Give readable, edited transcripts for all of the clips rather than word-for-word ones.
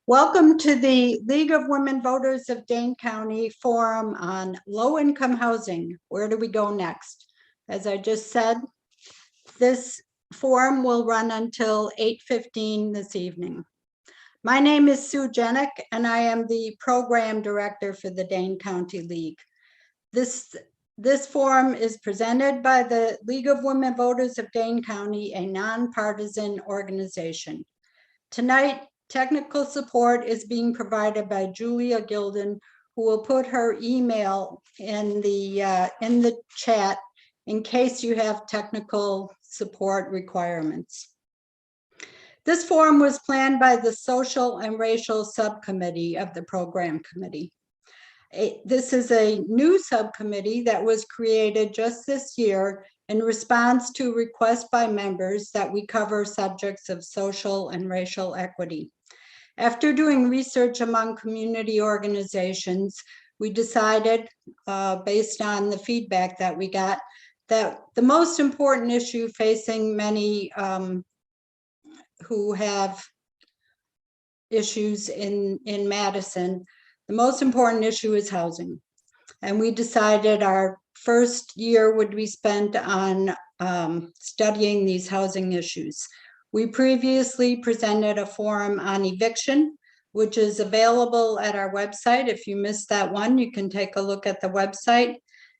Welcome to the League of Women Voters of Dane County Forum on Low-Income Housing. Where do we go next? As I just said, this forum will run until 8:15 this evening. My name is Sue Jenick, and I am the Program Director for the Dane County League. This forum is presented by the League of Women Voters of Dane County, a nonpartisan organization. Tonight, technical support is being provided by Julia Gilden, who will put her email in the chat in case you have technical support requirements. This forum was planned by the Social and Racial Subcommittee of the Program Committee. This is a new subcommittee that was created just this year in response to requests by members that we cover subjects of social and racial equity. After doing research among community organizations, we decided, based on the feedback that we got, that the most important issue facing many who have issues in Madison, the most important issue is housing. And we decided our first year would be spent on studying these housing issues. We previously presented a forum on eviction, which is available at our website. If you missed that one, you can take a look at the website.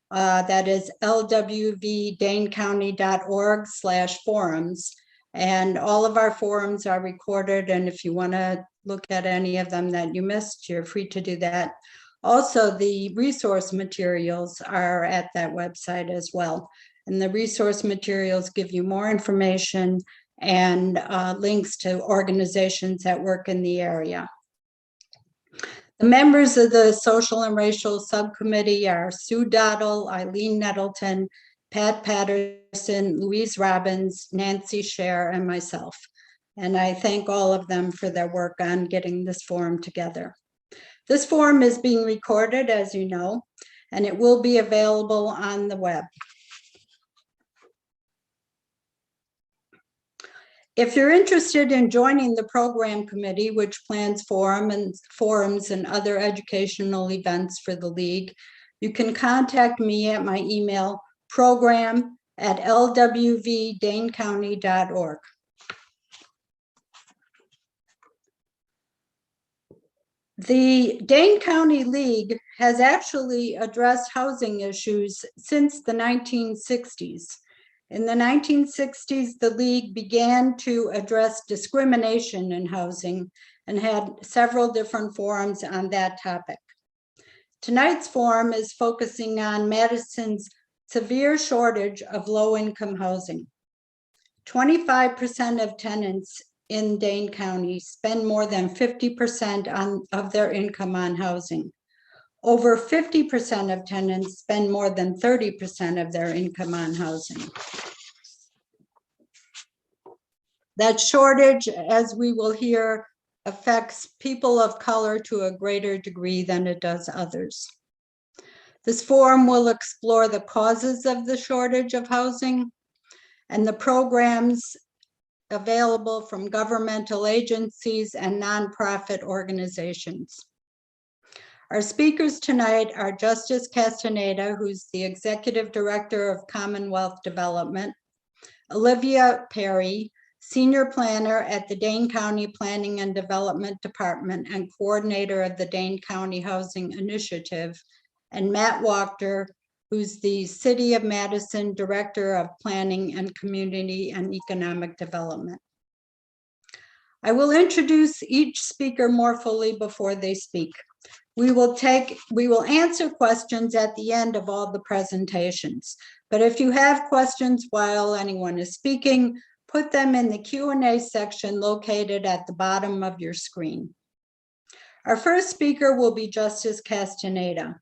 That is lwvdanecounty.org/forums. And all of our forums are recorded. And if you want to look at any of them that you missed, you're free to do that. Also, the resource materials are at that website as well. And the resource materials give you more information and links to organizations that work in the area. The members of the Social and Racial Subcommittee are Sue Dottle, Eileen Nettleton, Pat Patterson, Louise Robbins, Nancy Scher, and myself. And I thank all of them for their work on getting this forum together. This forum is being recorded, as you know, and it will be available on the web. If you're interested in joining the program committee, which plans forums and other educational events for the league, you can contact me at my email, program@lwvdanecounty.org. The Dane County League has actually addressed housing issues since the 1960s. In the 1960s, the League began to address discrimination in housing and had several different forums on that topic. Tonight's forum is focusing on Madison's severe shortage of low-income housing. 25% of tenants in Dane County spend more than 50% of their income on housing. Over 50% of tenants spend more than 30% of their income on housing. That shortage, as we will hear, affects people of color to a greater degree than it does others. This forum will explore the causes of the shortage of housing and the programs available from governmental agencies and nonprofit organizations. Our speakers tonight are Justice Castaneda, who's the Executive Director of Commonwealth Development, Olivia Perry, Senior Planner at the Dane County Planning and Development Department and Coordinator of the Dane County Housing Initiative, and Matt Wachter, who's the City of Madison Director of Planning and Community and Economic Development. I will introduce each speaker more fully before they speak. We will answer questions at the end of all the presentations, but if you have questions while anyone is speaking, put them in the Q&A section located at the bottom of your screen. Our first speaker will be Justice Castaneda.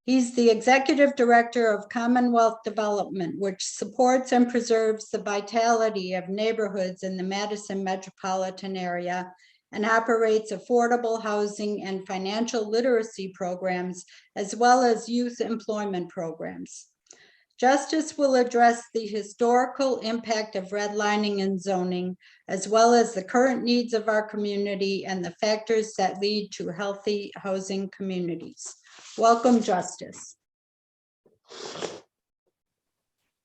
He's the Executive Director of Commonwealth Development, which supports and preserves the vitality of neighborhoods in the Madison metropolitan area and operates affordable housing and financial literacy programs, as well as youth employment programs. Justice will address the historical impact of redlining and zoning, as well as the current needs of our community and the factors that lead to healthy housing communities. Welcome, Justice.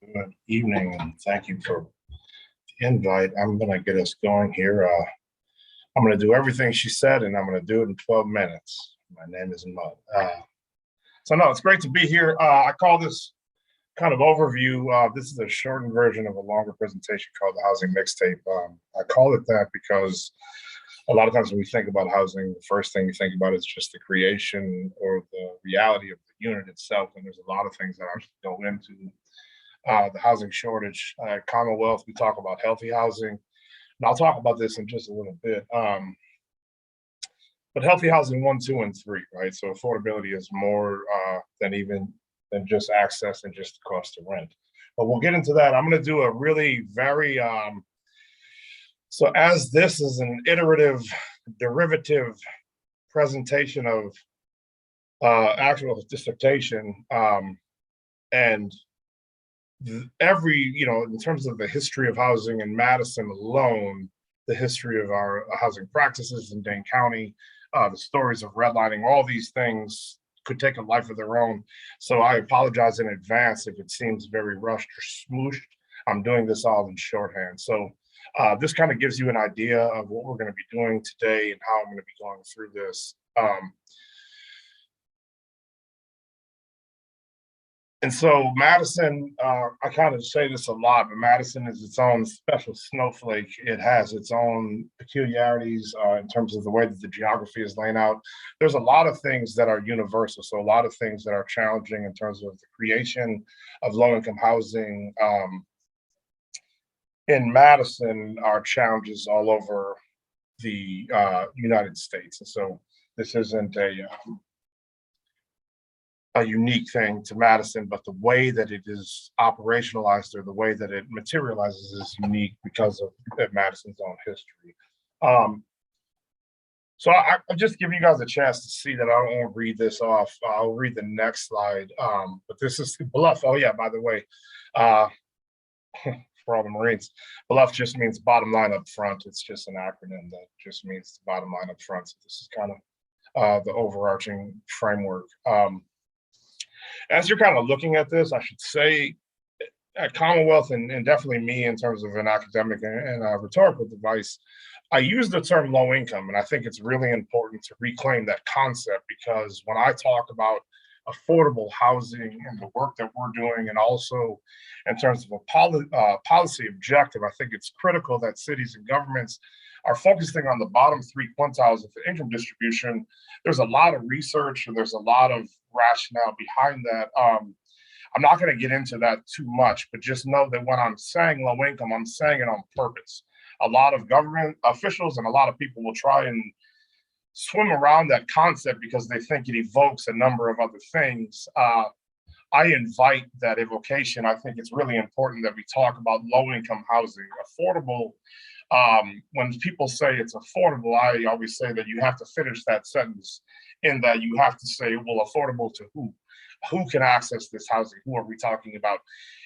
Good evening, and thank you for the invite. I'm going to get us going here. I'm going to do everything she said, and I'm going to do it in 12 minutes. My name is Mud. So no, it's great to be here. I call this kind of overview. This is a shortened version of a longer presentation called the Housing Mixtape. I call it that because a lot of times when we think about housing, the first thing we think about is just the creation or the reality of the unit itself. And there's a lot of things that actually go into the housing shortage. Commonwealth, we talk about healthy housing. And I'll talk about this in just a little bit. But healthy housing 1, 2, and 3, right? So affordability is more than just access and just the cost of rent. But we'll get into that. I'm going to do a really very, so as this is an iterative, derivative presentation of actual dissertation, and every, in terms of the history of housing in Madison alone, the history of our housing practices in Dane County, the stories of redlining, all these things could take a life of their own. So I apologize in advance if it seems very rushed or smooshed. I'm doing this all in shorthand. So this kind of gives you an idea of what we're going to be doing today and how I'm going to be going through this. And so Madison, I kind of say this a lot, but Madison is its own special snowflake. It has its own peculiarities in terms of the way that the geography is laid out. There's a lot of things that are universal. So a lot of things that are challenging in terms of the creation of low-income housing in Madison are challenges all over the United States. And so this isn't a unique thing to Madison, but the way that it is operationalized or the way that it materializes is unique because of Madison's own history. So I'll just give you guys a chance to see that I won't read this off. I'll read the next slide. But this is BLUF. Oh yeah, by the way, for all the Marines, BLUF just means bottom line up front. It's just an acronym that just means the bottom line up front. So this is kind of the overarching framework. As you're kind of looking at this, I should say at Commonwealth and definitely me in terms of an academic and a rhetorical device, I use the term low income, and I think it's really important to reclaim that concept because when I talk about affordable housing and the work that we're doing, and also in terms of a policy objective, I think it's critical that cities and governments are focusing on the bottom 3 quintiles of the income distribution. There's a lot of research and there's a lot of rationale behind that. I'm not going to get into that too much, but just know that when I'm saying low income, I'm saying it on purpose. A lot of government officials and a lot of people will try and swim around that concept because they think it evokes a number of other things. I invite that evocation. I think it's really important that we talk about low income housing, affordable. When people say it's affordable, I always say that you have to finish that sentence in that you have to say, well, affordable to who? Who can access this housing? Who are we talking about?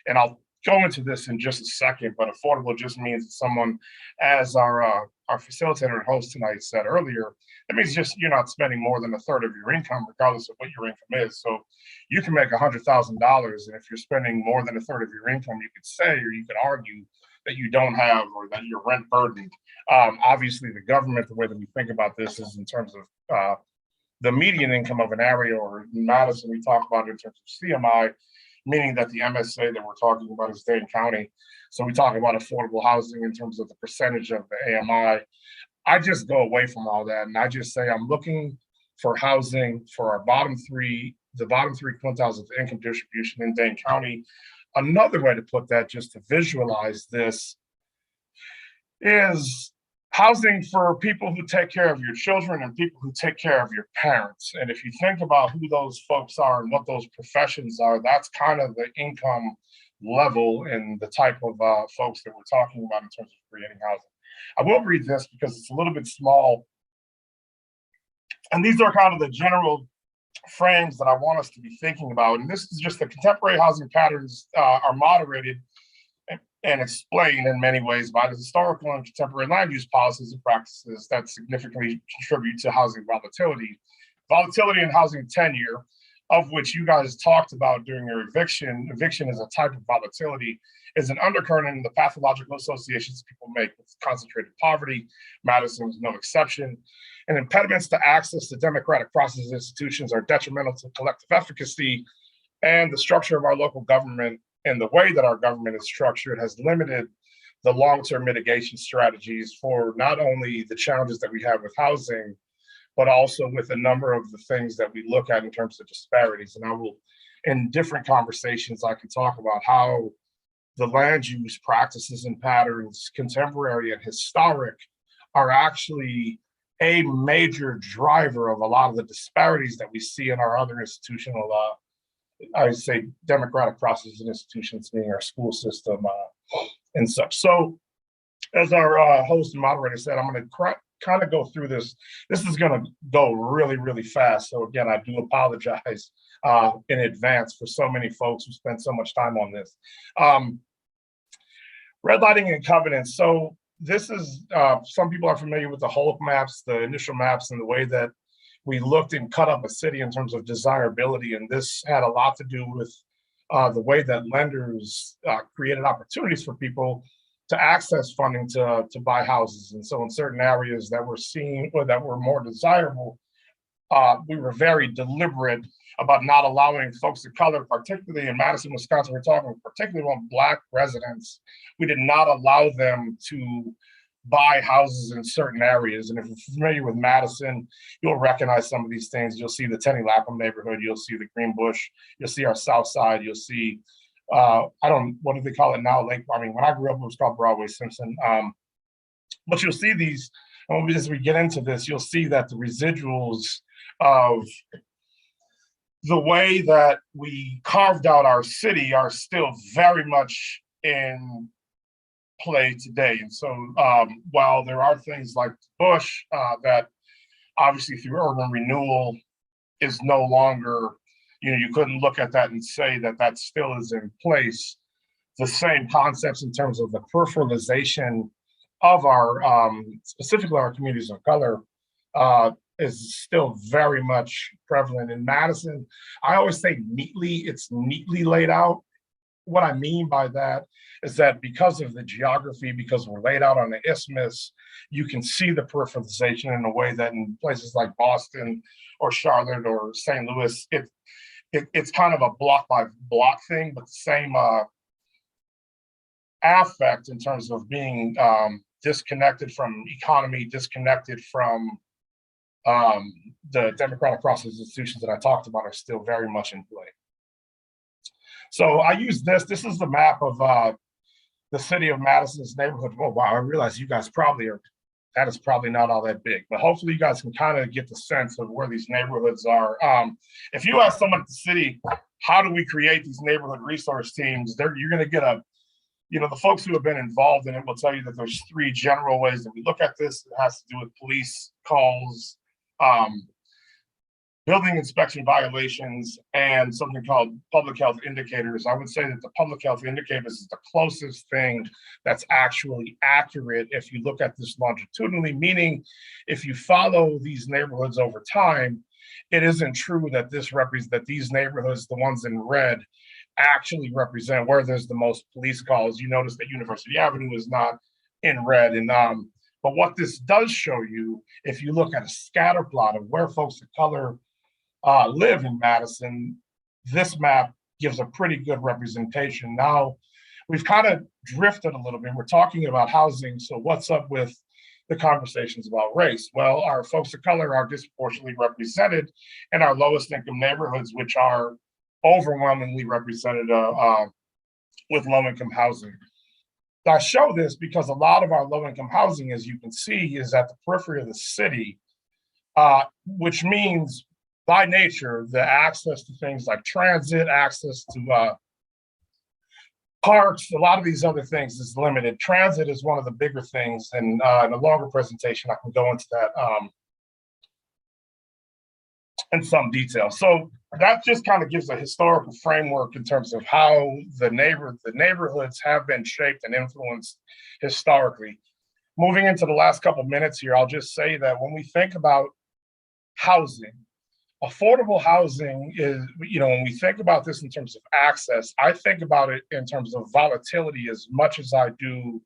And I'll go into this in just a second, but affordable just means that someone, as our facilitator and host tonight said earlier, that means just you're not spending more than a third of your income, regardless of what your income is. So you can make $100,000, and if you're spending more than a third of your income, you could say, or you could argue that you don't have, or that you're rent burdened. Obviously, the government, the way that we think about this is in terms of the median income of an area, or in Madison, we talk about it in terms of CMI, meaning that the MSA that we're talking about is Dane County. So we talk about affordable housing in terms of the percentage of the AMI. I just go away from all that, and I just say I'm looking for housing for our bottom 3, the bottom 3 quintiles of the income distribution in Dane County. Another way to put that, just to visualize this, is housing for people who take care of your children and people who take care of your parents. And if you think about who those folks are and what those professions are, that's kind of the income level and the type of folks that we're talking about in terms of creating housing. I will read this because it's a little bit small. And these are kind of the general frames that I want us to be thinking about. And this is just the contemporary housing patterns are moderated and explained in many ways by the historical and contemporary land use policies and practices that significantly contribute to housing volatility. Volatility in housing tenure, of which you guys talked about during your eviction. Eviction is a type of volatility, is an undercurrent in the pathological associations people make with concentrated poverty. Madison is no exception. And impediments to access to democratic processes and institutions are detrimental to collective efficacy, and the structure of our local government and the way that our government is structured has limited the long-term mitigation strategies for not only the challenges that we have with housing, but also with a number of the things that we look at in terms of disparities. And I will, in different conversations, I can talk about how the land use practices and patterns, contemporary and historic, are actually a major driver of a lot of the disparities that we see in our other institutional, I would say, democratic processes and institutions, being our school system and such. So as our host and moderator said, I'm going to kind of go through this. This is going to go really, really fast. So again, I do apologize in advance for so many folks who spend so much time on this. Redlining and covenants. So this is, some people are familiar with the Holop maps, the initial maps, and the way that we looked and cut up a city in terms of desirability. And this had a lot to do with the way that lenders created opportunities for people to access funding to buy houses. And so in certain areas that were seen or that were more desirable, we were very deliberate about not allowing folks of color, particularly in Madison, Wisconsin, we're talking particularly about Black residents. We did not allow them to buy houses in certain areas. And if you're familiar with Madison, you'll recognize some of these things. You'll see the Tenny Lapham neighborhood, you'll see the Greenbush, you'll see our South Side, you'll see, what do they call it now? When I grew up, it was called Broadway Simpson. But you'll see these, as we get into this, you'll see that the residuals of the way that we carved out our city are still very much in play today. And so while there are things like Bush that obviously through urban renewal is no longer, you couldn't look at that and say that that still is in place, the same concepts in terms of the peripheralization of our, specifically our communities of color, is still very much prevalent in Madison. I always say neatly, it's neatly laid out. What I mean by that is that because of the geography, because we're laid out on the isthmus, you can see the peripheralization in a way that in places like Boston or Charlotte or St. Louis, it's kind of a block by block thing, but the same affect in terms of being disconnected from economy, disconnected from the democratic process institutions that I talked about are still very much in play. So I use this. This is the map of the city of Madison's neighborhood. Oh, wow, I realize you guys probably are, that is probably not all that big, but hopefully you guys can kind of get the sense of where these neighborhoods are. If you ask someone at the city, how do we create these neighborhood resource teams, you're going to get the folks who have been involved in it will tell you that there's three general ways that we look at this. It has to do with police calls, building inspection violations, and something called public health indicators. I would say that the public health indicators is the closest thing that's actually accurate if you look at this longitudinally, meaning if you follow these neighborhoods over time, it isn't true that these neighborhoods, the ones in red, actually represent where there's the most police calls. You notice that University Avenue is not in red. And but what this does show you, if you look at a scatter plot of where folks of color live in Madison, this map gives a pretty good representation. Now, we've kind of drifted a little bit. We're talking about housing, so what's up with the conversations about race? Well, our folks of color are disproportionately represented in our lowest income neighborhoods, which are overwhelmingly represented with low income housing. I show this because a lot of our low income housing, as you can see, is at the periphery of the city, which means by nature, the access to things like transit, access to parks, a lot of these other things is limited. Transit is one of the bigger things, and in a longer presentation, I can go into that in some detail. So that just kind of gives a historical framework in terms of how the neighborhoods have been shaped and influenced historically. Moving into the last couple of minutes here, I'll just say that when we think about housing, affordable housing is, when we think about this in terms of access, I think about it in terms of volatility as much as I do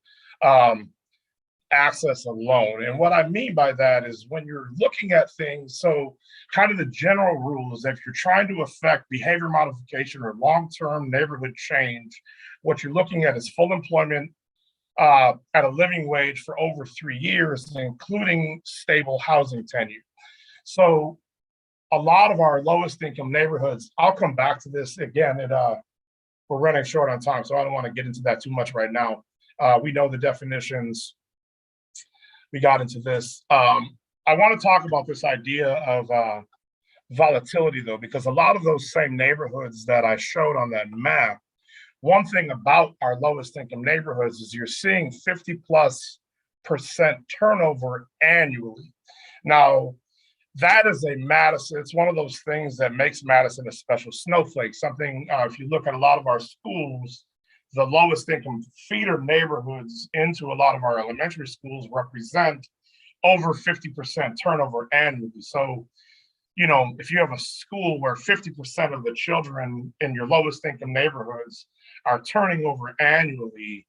access alone. And what I mean by that is when you're looking at things, so kind of the general rule is if you're trying to affect behavior modification or long-term neighborhood change, what you're looking at is full employment at a living wage for over 3 years, including stable housing tenure. So a lot of our lowest income neighborhoods, I'll come back to this again, we're running short on time, so I don't want to get into that too much right now. We know the definitions. We got into this. I want to talk about this idea of volatility, though, because a lot of those same neighborhoods that I showed on that map, one thing about our lowest income neighborhoods is you're seeing 50+% turnover annually. Now, that is a Madison, it's one of those things that makes Madison a special snowflake. Something, if you look at a lot of our schools, the lowest income feeder neighborhoods into a lot of our elementary schools represent over 50% turnover annually. So, if you have a school where 50% of the children in your lowest income neighborhoods are turning over annually,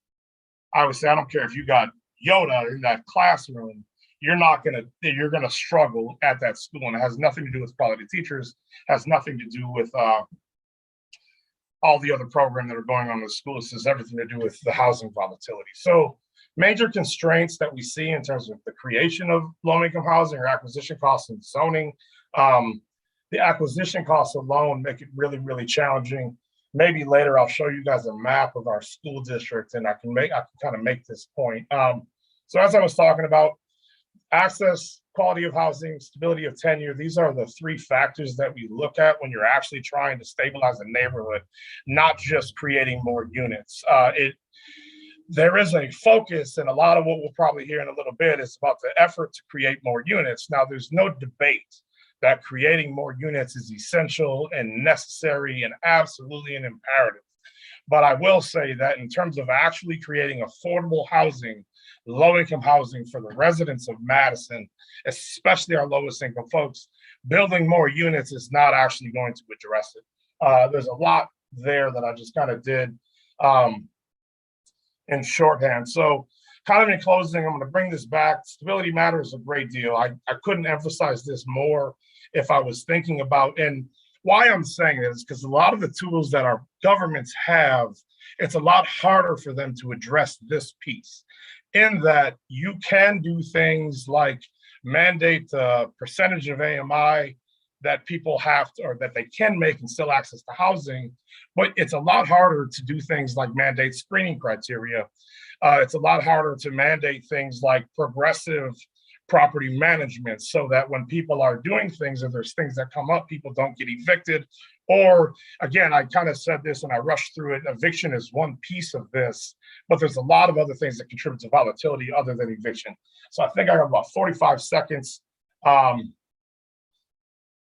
I would say, I don't care if you got Yoda in that classroom, you're gonna struggle at that school. And it has nothing to do with quality teachers, has nothing to do with all the other programs that are going on in the school. This has everything to do with the housing volatility. So major constraints that we see in terms of the creation of low-income housing or acquisition costs and zoning. The acquisition costs alone make it really, really challenging. Maybe later I'll show you guys a map of our school district and I can kind of make this point. So as I was talking about, access, quality of housing, stability of tenure, these are the 3 factors that we look at when you're actually trying to stabilize a neighborhood, not just creating more units. There is a focus, and a lot of what we'll probably hear in a little bit is about the effort to create more units. Now, there's no debate that creating more units is essential and necessary and absolutely an imperative. But I will say that in terms of actually creating affordable housing, low-income housing for the residents of Madison, especially our lowest income folks, building more units is not actually going to address it. There's a lot there that I just kind of did in shorthand. So kind of in closing, I'm going to bring this back. Stability matters a great deal. I couldn't emphasize this more if I was thinking about, and why I'm saying this is because a lot of the tools that our governments have, it's a lot harder for them to address this piece, in that you can do things like mandate the percentage of AMI that people have to, or that they can make and still access to housing, but it's a lot harder to do things like mandate screening criteria. It's a lot harder to mandate things like progressive property management so that when people are doing things, if there's things that come up, people don't get evicted. Or again, I kind of said this and I rushed through it, eviction is one piece of this, but there's a lot of other things that contribute to volatility other than eviction. So I think I have about 45 seconds.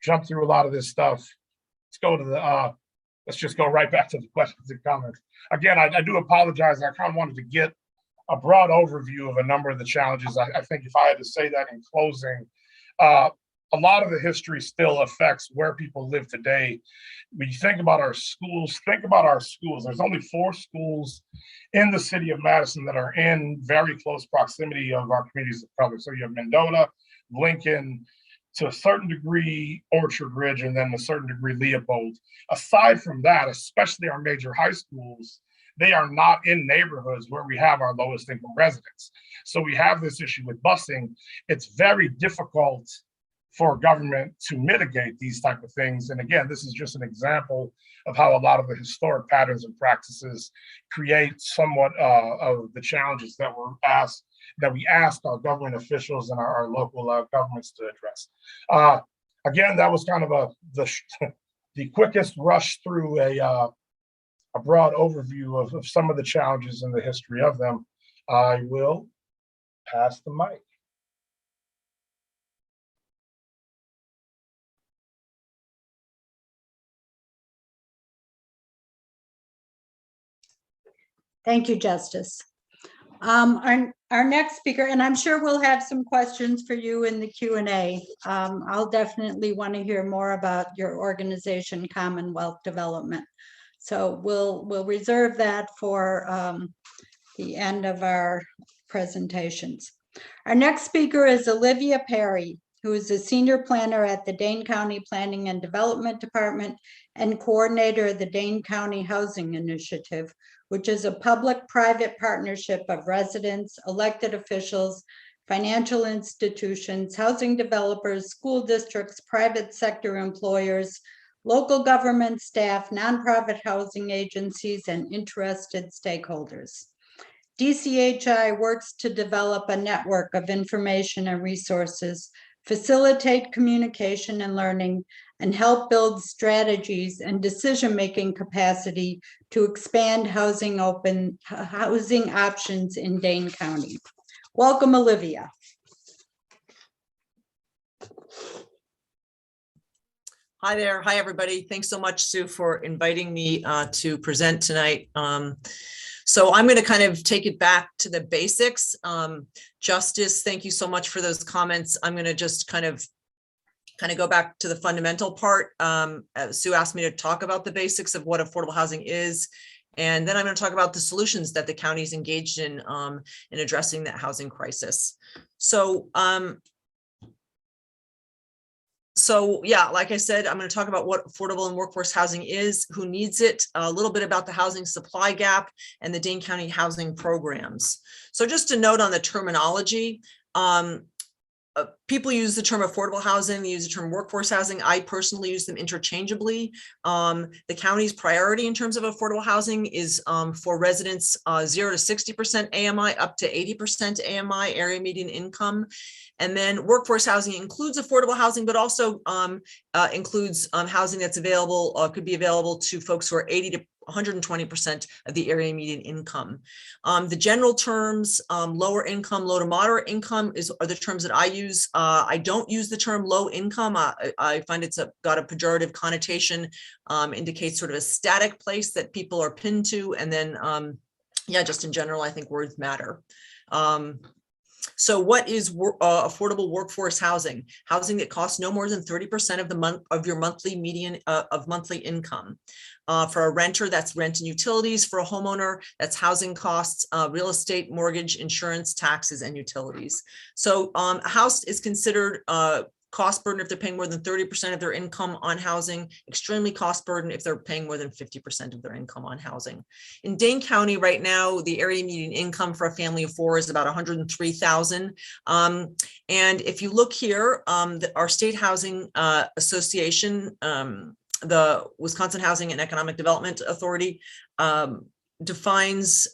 Jump through a lot of this stuff. Let's go to the, let's just go right back to the questions and comments. Again, I do apologize. I kind of wanted to get a broad overview of a number of the challenges. I think if I had to say that in closing, a lot of the history still affects where people live today. When you think about our schools, think about our schools. There's only 4 schools in the city of Madison that are in very close proximity of our communities of color. So you have Mendota, Lincoln, to a certain degree, Orchard Ridge, and then a certain degree, Leopold. Aside from that, especially our major high schools, they are not in neighborhoods where we have our lowest income residents. So we have this issue with busing. It's very difficult for government to mitigate these type of things. And again, this is just an example of how a lot of the historic patterns and practices create somewhat of the challenges that we ask our government officials and our local governments to address. Again, that was kind of the quickest rush through a broad overview of some of the challenges and the history of them. I will pass the mic. Thank you, Justice. Our next speaker, and I'm sure we'll have some questions for you in the Q&A. I'll definitely want to hear more about your organization, Commonwealth Development. So we'll reserve that for the end of our presentations. Our next speaker is Olivia Perry, who is a senior planner at the Dane County Planning and Development Department and coordinator of the Dane County Housing Initiative, which is a public-private partnership of residents, elected officials, financial institutions, housing developers, school districts, private sector employers, local government staff, nonprofit housing agencies, and interested stakeholders. DCHI works to develop a network of information and resources, facilitate communication and learning, and help build strategies and decision-making capacity to expand housing options in Dane County. Welcome, Olivia. Hi there. Hi, everybody. Thanks so much, Sue, for inviting me to present tonight. So I'm going to kind of take it back to the basics. Justice, thank you so much for those comments. I'm going to just kind of go back to the fundamental part. Sue asked me to talk about the basics of what affordable housing is. And then I'm going to talk about the solutions that the county is engaged in addressing that housing crisis. So yeah, like I said, I'm going to talk about what affordable and workforce housing is, who needs it, a little bit about the housing supply gap, and the Dane County housing programs. So just a note on the terminology, people use the term affordable housing, they use the term workforce housing. I personally use them interchangeably. The county's priority in terms of affordable housing is for residents 0 to 60% AMI up to 80% AMI, area median income. And then workforce housing includes affordable housing, but also includes housing that's available, could be available to folks who are 80 to 120% of the area median income. The general terms, lower income, low to moderate income are the terms that I use. I don't use the term low income. I find it's got a pejorative connotation, indicates sort of a static place that people are pinned to. And then, yeah, just in general, I think words matter. So what is affordable workforce housing? Housing that costs no more than 30% of your monthly median of monthly income. For a renter, that's rent and utilities. For a homeowner, that's housing costs, real estate, mortgage, insurance, taxes, and utilities. So a house is considered cost burden if they're paying more than 30% of their income on housing, extremely cost burden if they're paying more than 50% of their income on housing. In Dane County right now, the area median income for a family of 4 is about $103,000. And if you look here, our state housing association, the Wisconsin Housing and Economic Development Authority, defines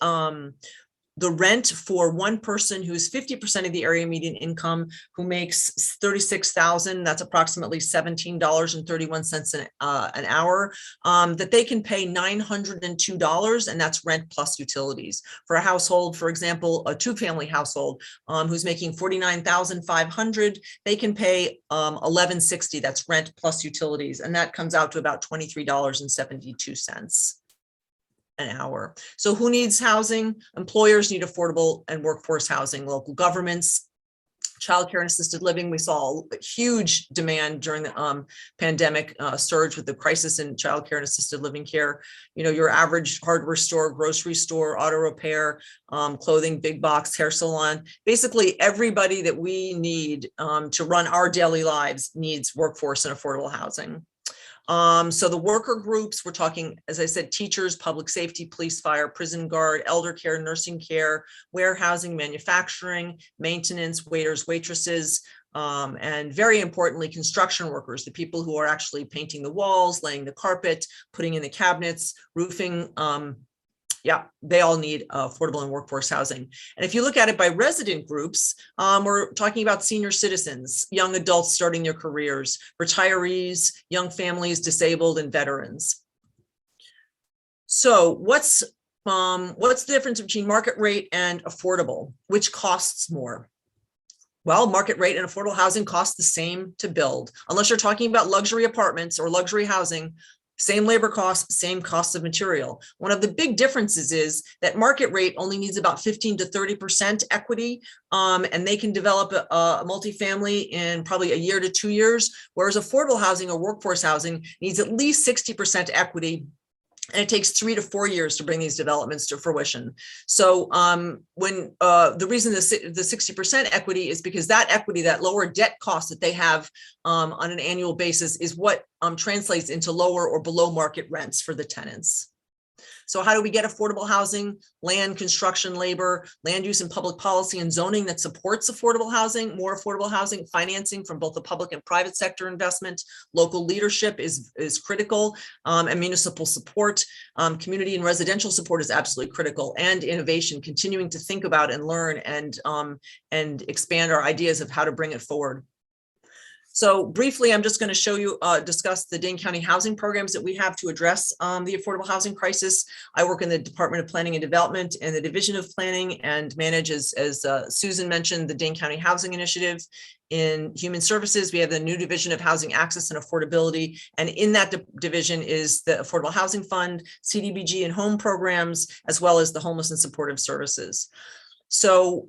the rent for one person who's 50% of the area median income, who makes $36,000, that's approximately $17.31 an hour, that they can pay $902, and that's rent plus utilities. For a household, for example, a 2-family household who's making $49,500, they can pay $1160, that's rent plus utilities, and that comes out to about $23.72 an hour. So who needs housing? Employers need affordable and workforce housing. Local governments, childcare and assisted living. We saw a huge demand during the pandemic surge with the crisis in childcare and assisted living care. You know, your average hardware store, grocery store, auto repair, clothing, big box, hair salon. Basically, everybody that we need to run our daily lives needs workforce and affordable housing. So the worker groups, we're talking, as I said, teachers, public safety, police, fire, prison guard, elder care, nursing care, warehousing, manufacturing, maintenance, waiters, waitresses, and very importantly, construction workers, the people who are actually painting the walls, laying the carpet, putting in the cabinets, roofing. Yeah, they all need affordable and workforce housing. And if you look at it by resident groups, we're talking about senior citizens, young adults starting their careers, retirees, young families, disabled, and veterans. So what's the difference between market rate and affordable? Which costs more? Well, market rate and affordable housing cost the same to build. Unless you're talking about luxury apartments or luxury housing, Same labor costs, same cost of material. One of the big differences is that market rate only needs about 15 to 30% equity, and they can develop a multifamily in probably a year to 2 years, whereas affordable housing or workforce housing needs at least 60% equity. And it takes 3 to 4 years to bring these developments to fruition. So when the reason the 60% equity is because that equity, that lower debt cost that they have on an annual basis is what translates into lower or below market rents for the tenants. So how do we get affordable housing? Land, construction, labor, land use and public policy and zoning that supports affordable housing, more affordable housing, financing from both the public and private sector investment. Local leadership is critical, and municipal support, community and residential support is absolutely critical, and innovation, continuing to think about and learn and expand our ideas of how to bring it forward. So briefly, I'm just going to show you, discuss the Dane County housing programs that we have to address the affordable housing crisis. I work in the Department of Planning and Development and the Division of Planning, and manage, as Susan mentioned, the Dane County Housing Initiative. In Human Services, we have the new Division of Housing Access and Affordability, and in that division is the Affordable Housing Fund, CDBG and home programs, as well as the Homeless and Supportive Services. So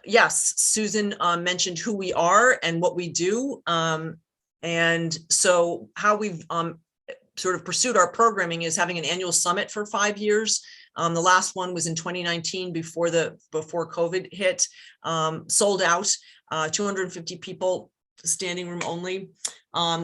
yes, Susan mentioned who we are and what we do. And so how we've sort of pursued our programming is having an annual summit for 5 years. The last one was in 2019 before COVID hit, sold out, 250 people, standing room only.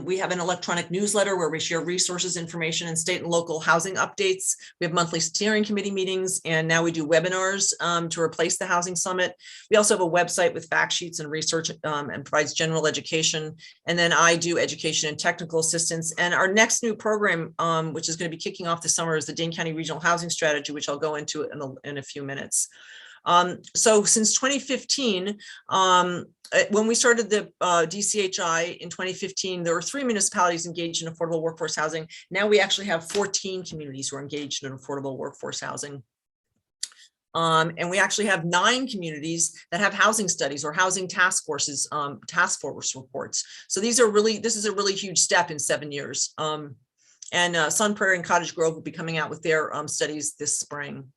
We have an electronic newsletter where we share resources, information, and state and local housing updates. We have monthly steering committee meetings, and now we do webinars to replace the Housing Summit. We also have a website with fact sheets and research and provides general education. And then I do education and technical assistance. And our next new program, which is going to be kicking off this summer, is the Dane County Regional Housing Strategy, which I'll go into in a few minutes. So since 2015, when we started the DCHI in 2015, there were 3 municipalities engaged in affordable workforce housing. Now we actually have 14 communities who are engaged in affordable workforce housing. And we actually have 9 communities that have housing studies or housing task forces, task force reports. So this is a really huge step in 7 years. And Sun Prairie and Cottage Grove will be coming out with their studies this spring.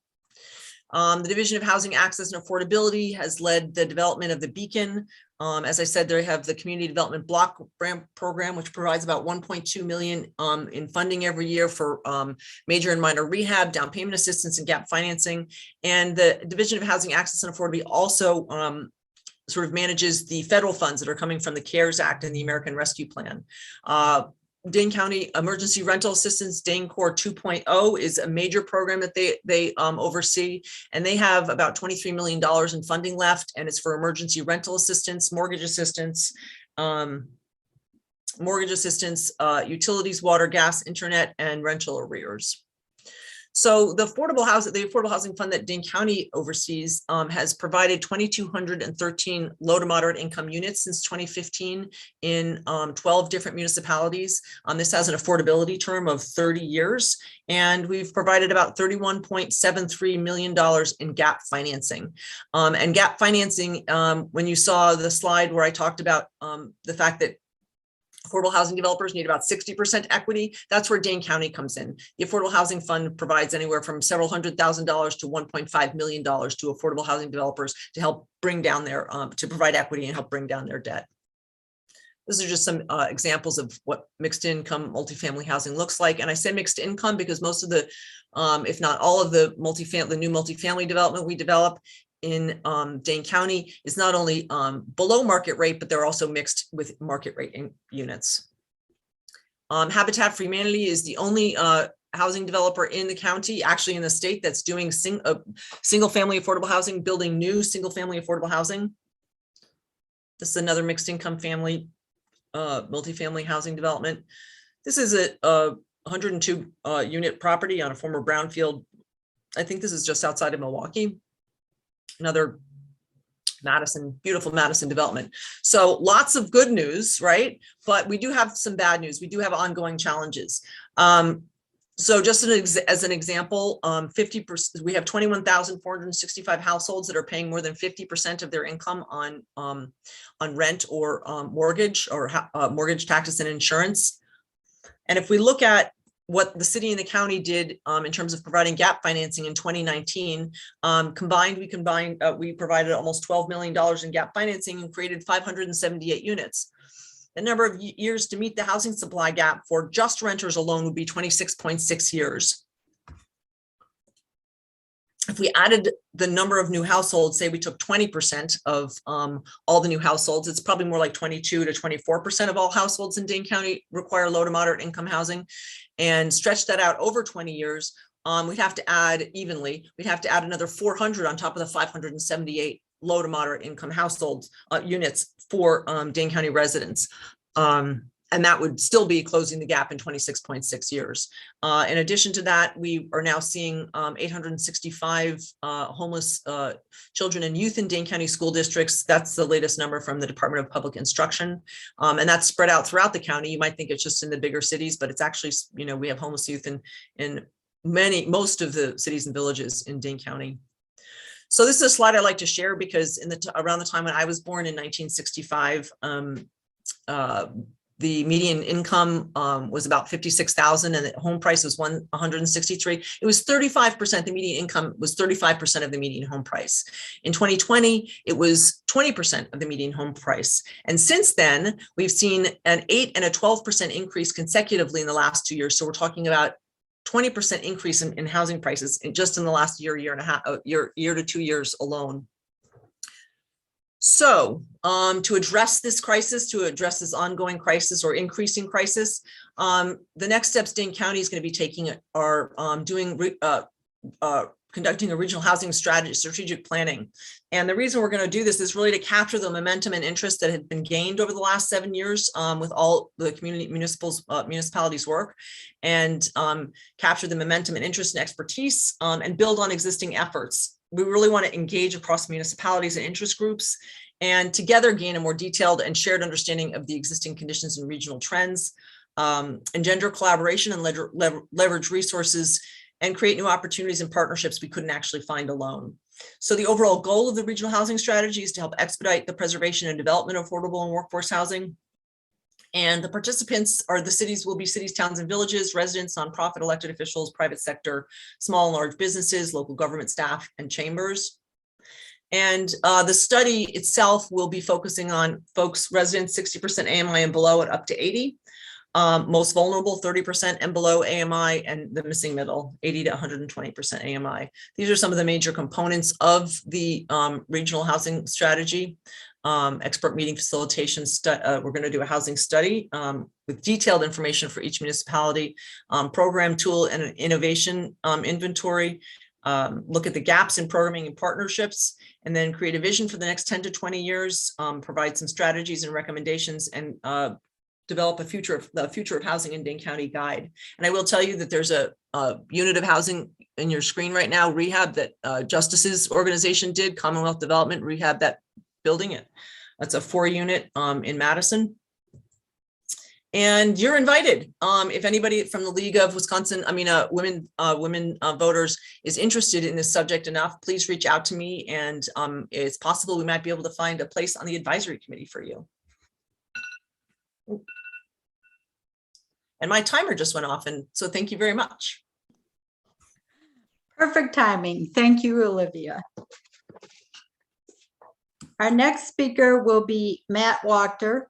The Division of Housing Access and Affordability has led the development of the Beacon. As I said, they have the Community Development Block Grant Program, which provides about $1.2 million in funding every year for major and minor rehab, down payment assistance, and gap financing. And the Division of Housing Access and Affordability also sort of manages the federal funds that are coming from the CARES Act and the American Rescue Plan. Dane County Emergency Rental Assistance, Dane Corps 2.0, is a major program that they oversee, and they have about $23 million in funding left, and it's for emergency rental assistance, mortgage assistance, utilities, water, gas, internet, and rental arrears. So the affordable housing fund that Dane County oversees has provided 2,213 low to moderate income units since 2015 in 12 different municipalities. This has an affordability term of 30 years, and we've provided about $31.73 million in gap financing. And gap financing, when you saw the slide where I talked about the fact that affordable housing developers need about 60% equity, that's where Dane County comes in. The Affordable Housing Fund provides anywhere from several $100,000 to $1.5 million to affordable housing developers to help bring down their, to provide equity and help bring down their debt. These are just some examples of what mixed income multifamily housing looks like. And I say mixed income because most of the, if not all of the new multifamily development we develop in Dane County is not only below market rate, but they're also mixed with market rate units. Habitat for Humanity is the only housing developer in the county, actually in the state, that's doing single family affordable housing, building new single family affordable housing. This is another mixed income family, multifamily housing development. This is a 102 unit property on a former brownfield. I think this is just outside of Milwaukee. Another beautiful Madison development. So lots of good news, right? But we do have some bad news. We do have ongoing challenges. So just as an example, 50%, we have 21,465 households that are paying more than 50% of their income on rent or mortgage or mortgage, taxes, and insurance. And if we look at what the city and the county did in terms of providing gap financing in 2019, we provided almost $12 million in gap financing and created 578 units. The number of years to meet the housing supply gap for just renters alone would be 26.6 years. If we added the number of new households, say we took 20% of all the new households, it's probably more like 22 to 24% of all households in Dane County require low to moderate income housing, and stretch that out over 20 years, we'd have to add another 400 on top of the 578 low to moderate income households units for Dane County residents. And that would still be closing the gap in 26.6 years. In addition to that, we are now seeing 865 homeless children and youth in Dane County school districts. That's the latest number from the Department of Public Instruction. And that's spread out throughout the county. You might think it's just in the bigger cities, but it's actually, we have homeless youth in most of the cities and villages in Dane County. So this is a slide I like to share because around the time when I was born in 1965, the median income was about $56,000 and the home price was $163,000. It was 35%. The median income was 35% of the median home price. In 2020, it was 20% of the median home price. And since then, we've seen an 8 and a 12% increase consecutively in the last 2 years. So we're talking about 20% increase in housing prices just in the last year and a half, year to 2 years alone. So to address this crisis, to address this ongoing crisis or increasing crisis, the next steps Dane County is going to be taking are conducting a regional housing strategic planning. And the reason we're going to do this is really to capture the momentum and interest that had been gained over the last 7 years with all the municipalities work, and capture the momentum and interest and expertise and build on existing efforts. We really want to engage across municipalities and interest groups and together gain a more detailed and shared understanding of the existing conditions and regional trends, engender collaboration and leverage resources, and create new opportunities and partnerships we couldn't actually find alone. So the overall goal of the regional housing strategy is to help expedite the preservation and development of affordable and workforce housing. And the participants are will be cities, towns, and villages, residents, nonprofit, elected officials, private sector, small and large businesses, local government staff, and chambers. And the study itself will be focusing on residents 60% AMI and below and up to 80. Most vulnerable 30% and below AMI, and the missing middle 80 to 120% AMI. These are some of the major components of the regional housing strategy. Expert meeting facilitation, we're going to do a housing study with detailed information for each municipality, program, tool, and an innovation inventory, look at the gaps in programming and partnerships, and then create a vision for the next 10 to 20 years, provide some strategies and recommendations, and develop the future of housing in Dane County guide. And I will tell you that there's a unit of housing in your screen right now, rehab, that Justice's organization did, Commonwealth Development Rehab, that building it. That's a 4-unit in Madison. And you're invited. If anybody from the League of Wisconsin, women voters is interested in this subject enough, please reach out to me, and it's possible we might be able to find a place on the advisory committee for you. And my timer just went off, and so thank you very much. Perfect timing. Thank you, Olivia. Our next speaker will be Matt Wachter.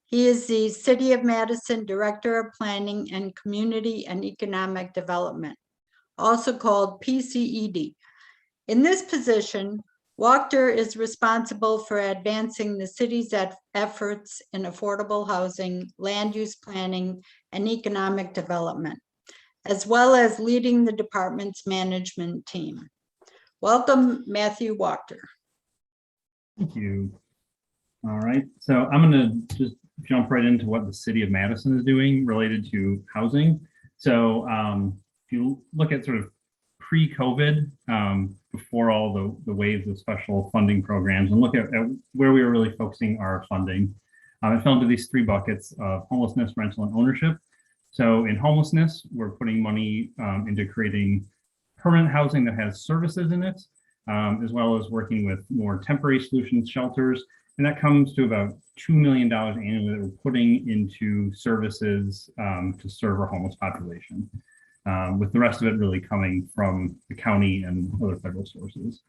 He is the City of Madison Director of Planning and Community and Economic Development, also called PCED. In this position, Wachter is responsible for advancing the city's efforts in affordable housing, land use planning, and economic development, as well as leading the department's management team. Welcome, Matthew Wachter. Thank you. All right, so I'm going to just jump right into what the City of Madison is doing related to housing. So if you look at sort of pre-COVID, before all the waves of special funding programs, and look at where we were really focusing our funding, it fell into these 3 buckets of homelessness, rental, and ownership. So in homelessness, we're putting money into creating permanent housing that has services in it, as well as working with more temporary solutions, shelters, And that comes to about $2 million annually that we're putting into services to serve our homeless population, with the rest of it really coming from the county and other federal sources.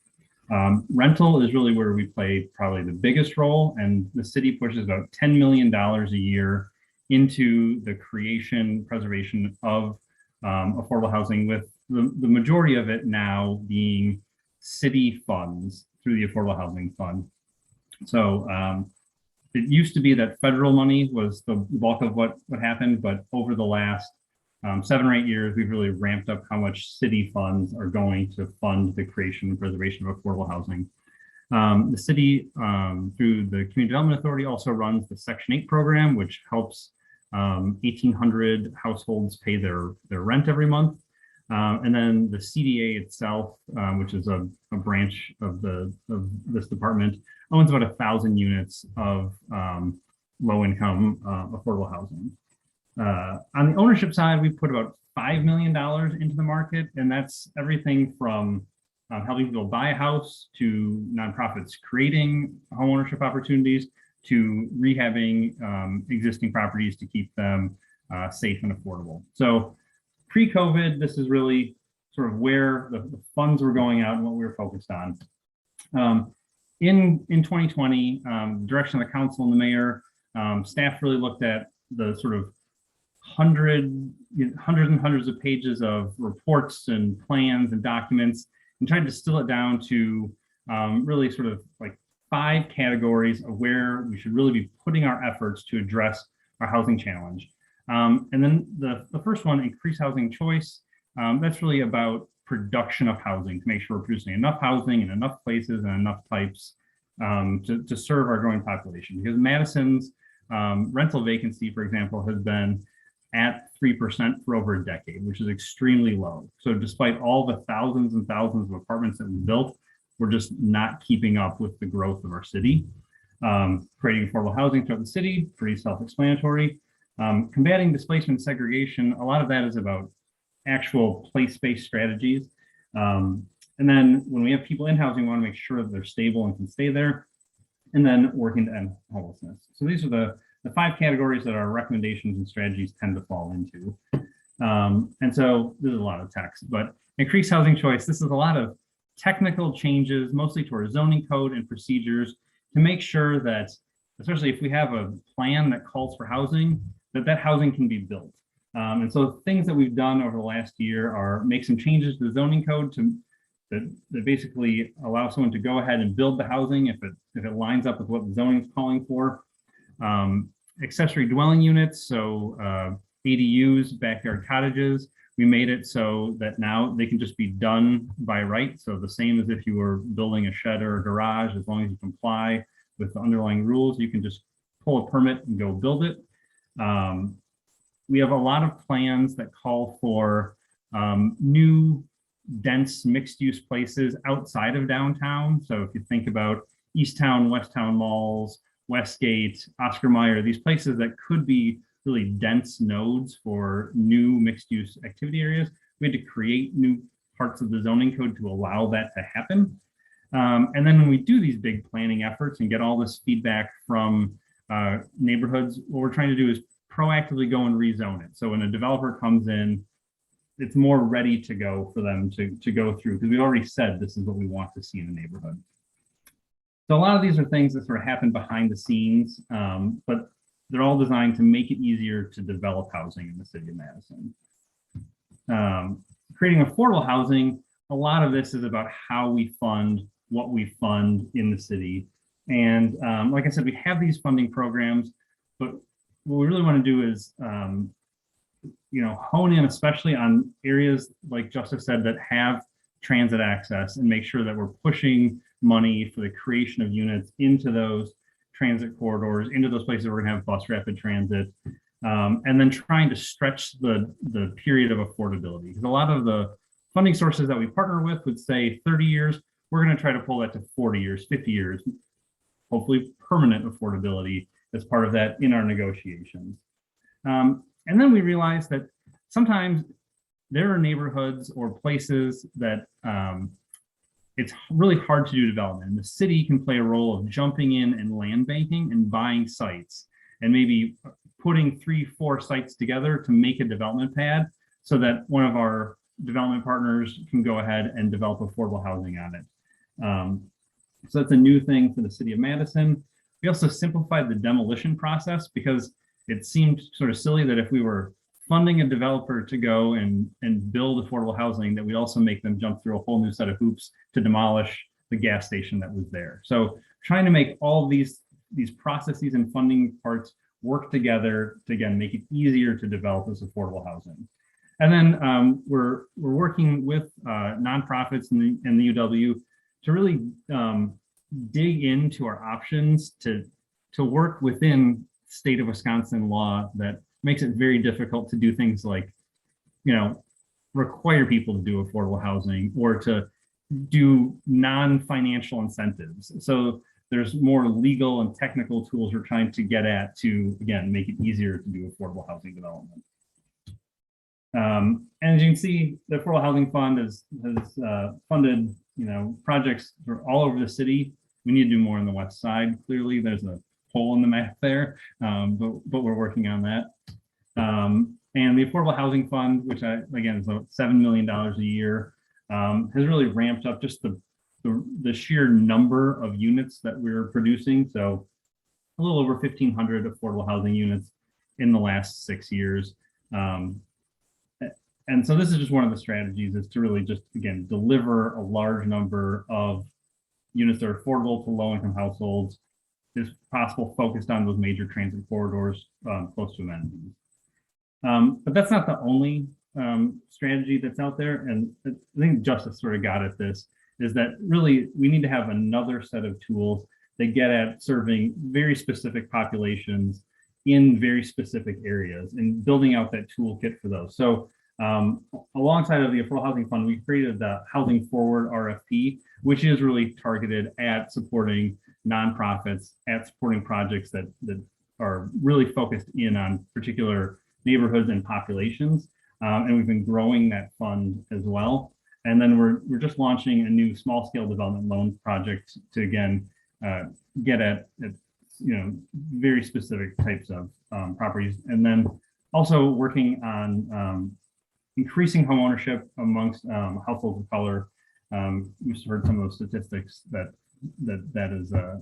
Rental is really where we play probably the biggest role, and the city pushes about $10 million a year into the creation, preservation of affordable housing, with the majority of it now being city funds through the Affordable Housing Fund. So it used to be that federal money was the bulk of what happened, but over the last 7 or 8 years, we've really ramped up how much city funds are going to fund the creation and preservation of affordable housing. The city, through the Community Development Authority, also runs the Section 8 program, which helps 1,800 households pay their rent every month. And then the CDA itself, which is a branch of this department, owns about 1,000 units of low-income affordable housing. On the ownership side, we put about $5 million into the market, and that's everything from helping people buy a house, to nonprofits creating homeownership opportunities, to rehabbing existing properties to keep them safe and affordable. So pre-COVID, this is really sort of where the funds were going out and what we were focused on. In 2020, direction of the council and the mayor, staff really looked at the sort of hundreds and hundreds of pages of reports and plans and documents, and tried to distill it down to really sort of like 5 categories of where we should really be putting our efforts to address our housing challenge. And then the first one, increase housing choice. That's really about production of housing, to make sure we're producing enough housing in enough places and enough types to serve our growing population. Because Madison's rental vacancy, for example, has been at 3% for over a decade, which is extremely low. So despite all the thousands and thousands of apartments that we built, we're just not keeping up with the growth of our city. Creating affordable housing throughout the city, pretty self-explanatory. Combating displacement and segregation, a lot of that is about actual place-based strategies. And then when we have people in housing, we want to make sure that they're stable and can stay there. And then working to end homelessness. So these are the 5 categories that our recommendations and strategies tend to fall into. And so there's a lot of text, but increase housing choice. This is a lot of technical changes, mostly to our zoning code and procedures, to make sure that, especially if we have a plan that calls for housing, that housing can be built. And so things that we've done over the last year are make some changes to the zoning code that basically allow someone to go ahead and build the housing if it lines up with what the zoning is calling for. Accessory dwelling units, so ADUs, backyard cottages, we made it so that now they can just be done by right. So the same as if you were building a shed or a garage, as long as you comply with the underlying rules, you can just pull a permit and go build it. We have a lot of plans that call for new dense mixed use places outside of downtown. So if you think about Easttown, Westtown malls, Westgate, Oscar Mayer, these places that could be really dense nodes for new mixed use activity areas, we had to create new parts of the zoning code to allow that to happen. And then when we do these big planning efforts and get all this feedback from neighborhoods, what we're trying to do is proactively go and rezone it. So when a developer comes in, it's more ready to go for them to go through, because we already said this is what we want to see in the neighborhood. So a lot of these are things that sort of happen behind the scenes, but they're all designed to make it easier to develop housing in the city of Madison. Creating affordable housing, a lot of this is about how we fund what we fund in the city. And like I said, we have these funding programs, but what we really want to do is hone in especially on areas like Justice said that have transit access, and make sure that we're pushing money for the creation of units into those transit corridors, into those places where we're going to have bus rapid transit, and then trying to stretch the period of affordability. Because a lot of the funding sources that we partner with would say 30 years, we're going to try to pull that to 40 years, 50 years, hopefully permanent affordability as part of that in our negotiations. And then we realized that sometimes there are neighborhoods or places that it's really hard to do development. And the city can play a role of jumping in and land banking and buying sites and maybe putting 3-4 sites together to make a development pad so that one of our development partners can go ahead and develop affordable housing on it. So that's a new thing for the city of Madison. We also simplified the demolition process because it seemed sort of silly that if we were funding a developer to go and build affordable housing, that we also make them jump through a whole new set of hoops to demolish the gas station that was there. So trying to make all these processes and funding parts work together to, again, make it easier to develop this affordable housing. And then we're working with nonprofits and the UW to really dig into our options to work within state of Wisconsin law that makes it very difficult to do things like, require people to do affordable housing or to do non-financial incentives. So there's more legal and technical tools we're trying to get at to, again, make it easier to do affordable housing development. And as you can see, the Affordable Housing Fund has funded, projects for all over the city. We need to do more on the west side. Clearly, there's a hole in the map there, but we're working on that. And the Affordable Housing Fund, which again is about $7 million a year, has really ramped up just the sheer number of units that we're producing. So a little over 1,500 affordable housing units in the last 6 years. And so this is just one of the strategies, is to really just, again, deliver a large number of units that are affordable to low-income households, if possible, focused on those major transit corridors close to amenities. But that's not the only strategy that's out there. And I think Justice sort of got at this, is that really we need to have another set of tools that get at serving very specific populations in very specific areas and building out that toolkit for those. So alongside of the Affordable Housing Fund, we created the Housing Forward RFP, which is really targeted at supporting nonprofits, at supporting projects that are really focused in on particular neighborhoods and populations. And we've been growing that fund as well. And then we're just launching a new small scale development loan project to, again, get at very specific types of properties. And then also working on increasing home ownership amongst households of color. We've heard some of those statistics that is a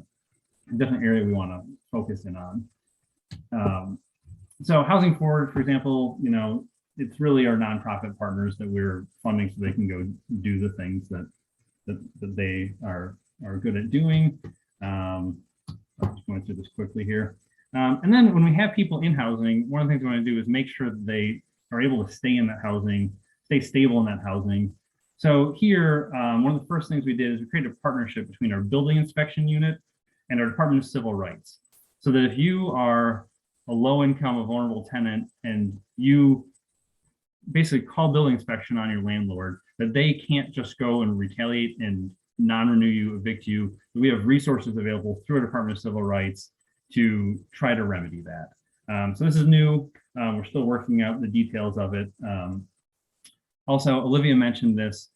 different area we want to focus in on. So Housing Forward, for example, it's really our nonprofit partners that we're funding so they can go do the things that they are good at doing. I'm just going through this quickly here. And then when we have people in housing, one of the things we want to do is make sure that they are able to stay in that housing, stay stable in that housing. So here, one of the first things we did is we created a partnership between our building inspection unit and our Department of Civil Rights. So that if you are a low income, a vulnerable tenant, and you basically call building inspection on your landlord, that they can't just go and retaliate and non-renew you, evict you. We have resources available through our Department of Civil Rights to try to remedy that. So this is new. We're still working out the details of it. Also, Olivia mentioned this.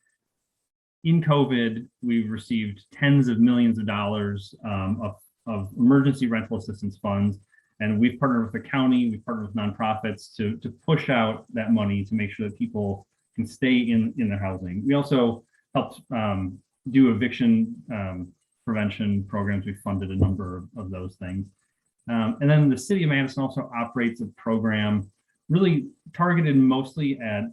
In COVID, we've received tens of millions of dollars of emergency rental assistance funds. And we've partnered with the county, we've partnered with nonprofits to push out that money to make sure that people can stay in their housing. We also helped do eviction prevention programs. We funded a number of those things. And then the city of Madison also operates a program really targeted mostly at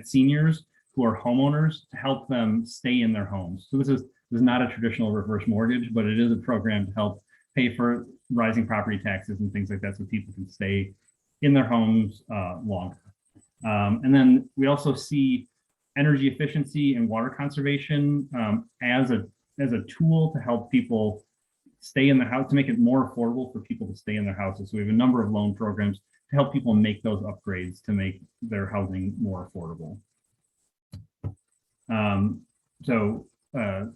seniors who are homeowners to help them stay in their homes. So this is not a traditional reverse mortgage, but it is a program to help pay for rising property taxes and things like that so people can stay in their homes longer. And then we also see energy efficiency and water conservation as a tool to help people stay in the house, to make it more affordable for people to stay in their houses. So we have a number of loan programs to help people make those upgrades to make their housing more affordable.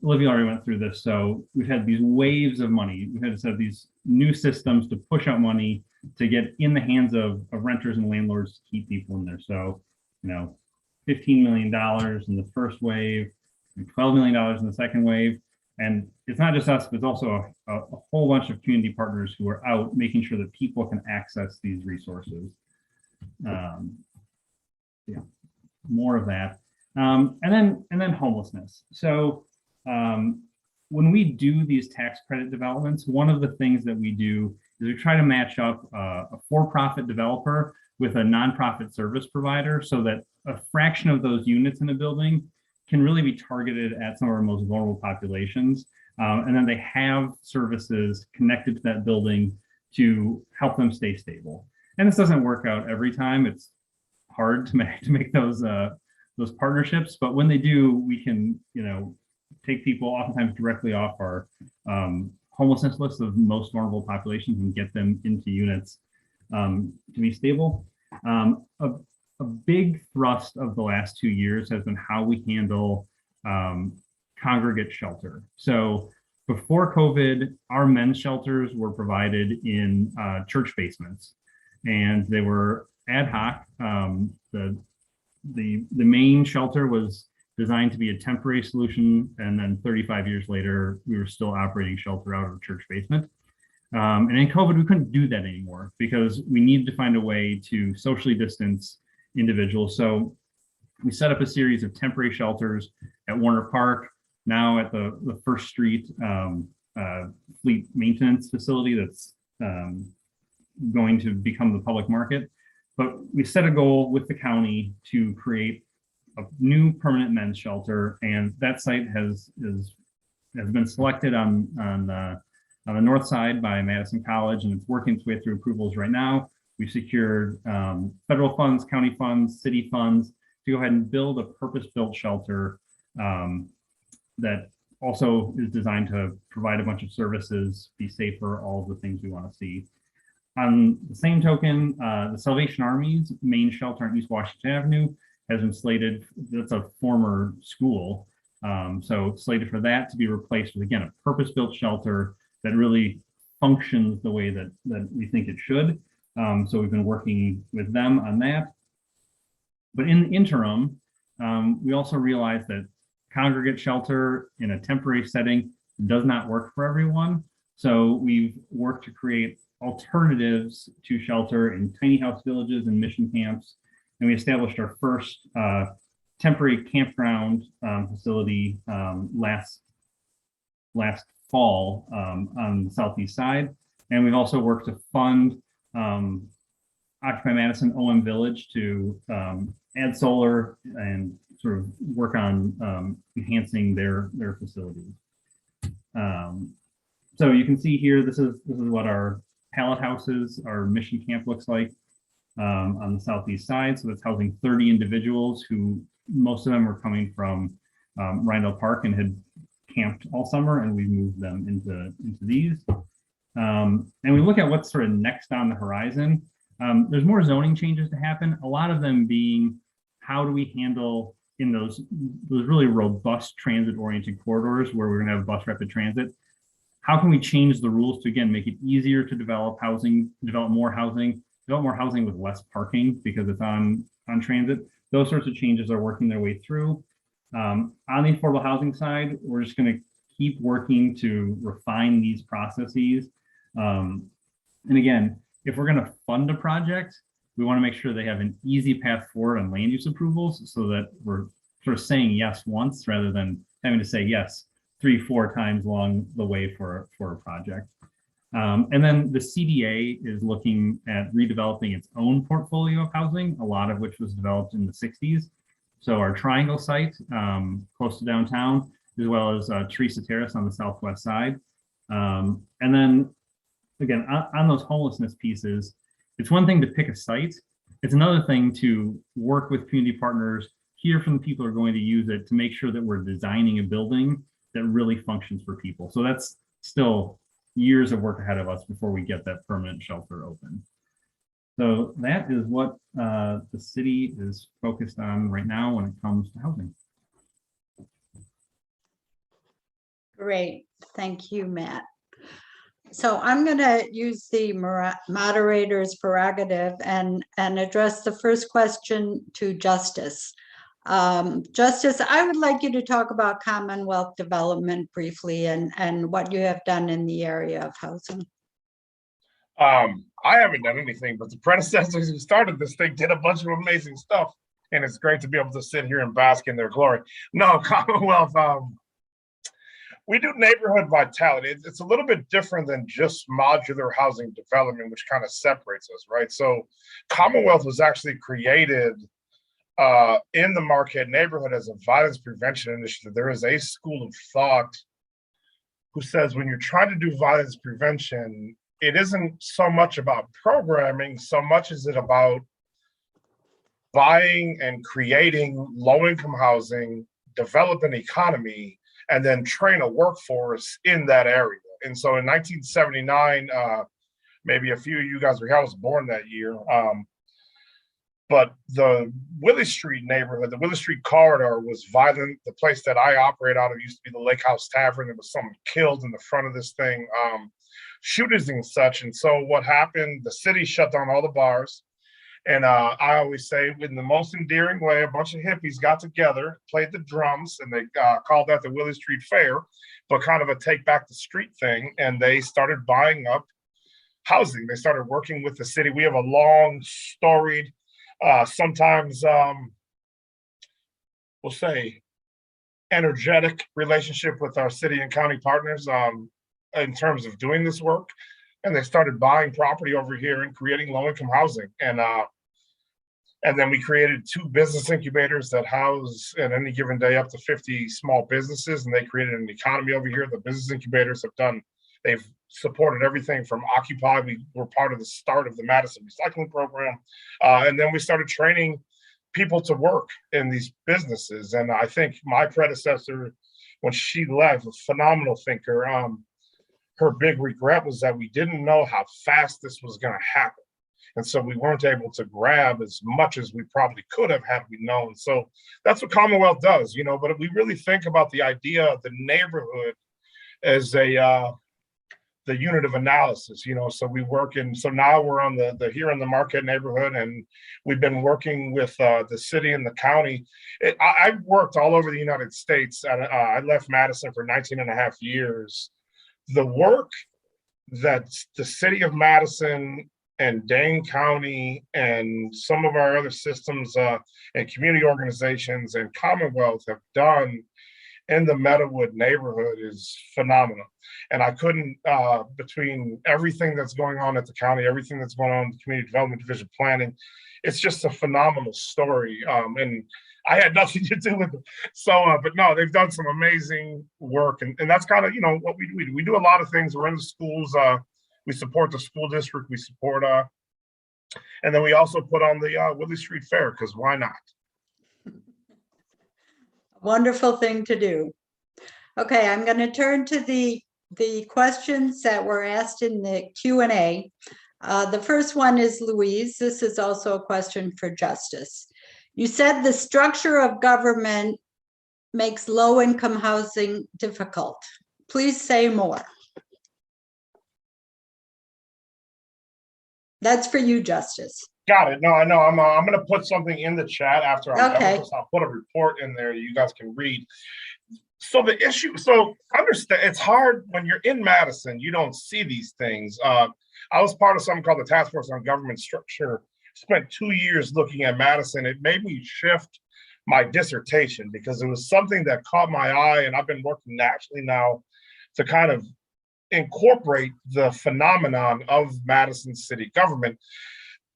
Olivia already went through this. So we've had these waves of money. We've had to set these new systems to push out money to get in the hands of renters and landlords to keep people in there. So, $15 million in the first wave, $12 million in the second wave. And it's not just us, but it's also a whole bunch of community partners who are out making sure that people can access these resources. Yeah, more of that. And then homelessness. So when we do these tax credit developments, one of the things that we do is we try to match up a for-profit developer with a nonprofit service provider so that a fraction of those units in a building can really be targeted at some of our most vulnerable populations. And then they have services connected to that building to help them stay stable. And this doesn't work out every time. It's hard to make those partnerships, but when they do, we can, take people oftentimes directly off our homelessness list of most vulnerable populations and get them into units to be stable. A big thrust of the last 2 years has been how we handle congregate shelter. So before COVID, our men's shelters were provided in church basements, and they were ad hoc. The main shelter was designed to be a temporary solution, and then 35 years later, we were still operating shelter out of a church basement. And in COVID, we couldn't do that anymore because we needed to find a way to socially distance individuals. So we set up a series of temporary shelters at Warner Park, now at the First Street fleet maintenance facility that's going to become the public market. But we set a goal with the county to create a new permanent men's shelter, and that site has been selected on the north side by Madison College, and it's working its way through approvals right now. We've secured federal funds, county funds, city funds to go ahead and build a purpose-built shelter that also is designed to provide a bunch of services, be safer, all of the things we want to see. On the same token, the Salvation Army's main shelter on East Washington Avenue has been slated, that's a former school, so slated for that to be replaced with, again, a purpose-built shelter that really functions the way that we think it should. So we've been working with them on that. But in the interim, we also realized that congregate shelter in a temporary setting does not work for everyone. So we've worked to create alternatives to shelter in tiny house villages and mission camps. And we established our first temporary campground facility last fall on the southeast side. And we've also worked to fund Occupy Madison OM Village to add solar and sort of work on enhancing their facilities. So you can see here, this is what our pallet houses, our mission camp looks like on the southeast side. So that's housing 30 individuals who, most of them were coming from Rindell Park and had camped all summer, and we moved them into these. And we look at what's sort of next on the horizon. There's more zoning changes to happen, a lot of them being, how do we handle in those really robust transit-oriented corridors where we're going to have bus rapid transit? How can we change the rules to, again, make it easier to develop housing, develop more housing with less parking because it's on transit? Those sorts of changes are working their way through. On the affordable housing side, we're just going to keep working to refine these processes. And again, if we're going to fund a project, we want to make sure they have an easy path forward on land use approvals so that we're sort of saying yes once rather than having to say yes 3-4 times along the way for a project. And then the CDA is looking at redeveloping its own portfolio of housing, a lot of which was developed in the 60s. So our Triangle site close to downtown, as well as Teresa Terrace on the southwest side. And then again, on those homelessness pieces, it's one thing to pick a site. It's another thing to work with community partners, hear from the people who are going to use it to make sure that we're designing a building that really functions for people. So that's still years of work ahead of us before we get that permanent shelter open. So that is what the city is focused on right now when it comes to housing. Great, thank you, Matt. So I'm going to use the moderator's prerogative and address the first question to Justice. Justice, I would like you to talk about Commonwealth development briefly and what you have done in the area of housing. I haven't done anything, but the predecessors who started this thing did a bunch of amazing stuff. And it's great to be able to sit here and bask in their glory. No, Commonwealth, we do neighborhood vitality. It's a little bit different than just modular housing development, which kind of separates us, right? So Commonwealth was actually created in the Marquette neighborhood as a violence prevention initiative. There is a school of thought who says when you're trying to do violence prevention, it isn't so much about programming, so much as it about buying and creating low-income housing, develop an economy, and then train a workforce in that area. And so in 1979, maybe a few of you guys were here, I was born that year, but the Willie Street neighborhood, the Willie Street corridor was violent. The place that I operate out of used to be the Lake House Tavern. There was someone killed in the front of this thing, shootings and such. And so what happened, the city shut down all the bars. And I always say, in the most endearing way, a bunch of hippies got together, played the drums, and they called that the Willie Street Fair, but kind of a take back the street thing. And they started buying up housing. They started working with the city. We have a long, storied, sometimes we'll say energetic relationship with our city and county partners in terms of doing this work. And they started buying property over here and creating low-income housing. And then we created 2 business incubators that house at any given day up to 50 small businesses. And they created an economy over here. The business incubators they've supported everything from Occupy. We were part of the start of the Madison Recycling Program. And then we started training people to work in these businesses. And I think my predecessor, when she left, a phenomenal thinker, her big regret was that we didn't know how fast this was going to happen. And so we weren't able to grab as much as we probably could have had we known. So that's what Commonwealth does, but we really think about the idea of the neighborhood as the unit of analysis, so we work so now we're on here in the Marquette neighborhood, and we've been working with the city and the county. I've worked all over the United States. I left Madison for 19 and a half years. The work that the city of Madison and Dane County and some of our other systems and community organizations and Commonwealth have done in the Meadowood neighborhood is phenomenal. And I couldn't, between everything that's going on at the county, everything that's going on in the Community Development Division planning, it's just a phenomenal story. And I had nothing to do with it. So, but no, they've done some amazing work. And that's kind of, what we do. We do a lot of things. We're in the schools. We support the school district. We support, and then we also put on the Willie Street Fair, because why not? Wonderful thing to do. Okay, I'm going to turn to the questions that were asked in the Q&A. The first one is Louise. This is also a question for Justice. You said the structure of government makes low-income housing difficult. Please say more. That's for you, Justice. Got it. No, I know. I'm going to put something in the chat after I'm Okay. done. So I'll put a report in there you guys can read. So the issue, so understand, it's hard when you're in Madison, you don't see these things. I was part of something called the Task Force on Government Structure, spent 2 years looking at Madison. It made me shift my dissertation because it was something that caught my eye, and I've been working nationally now to kind of incorporate the phenomenon of Madison city government.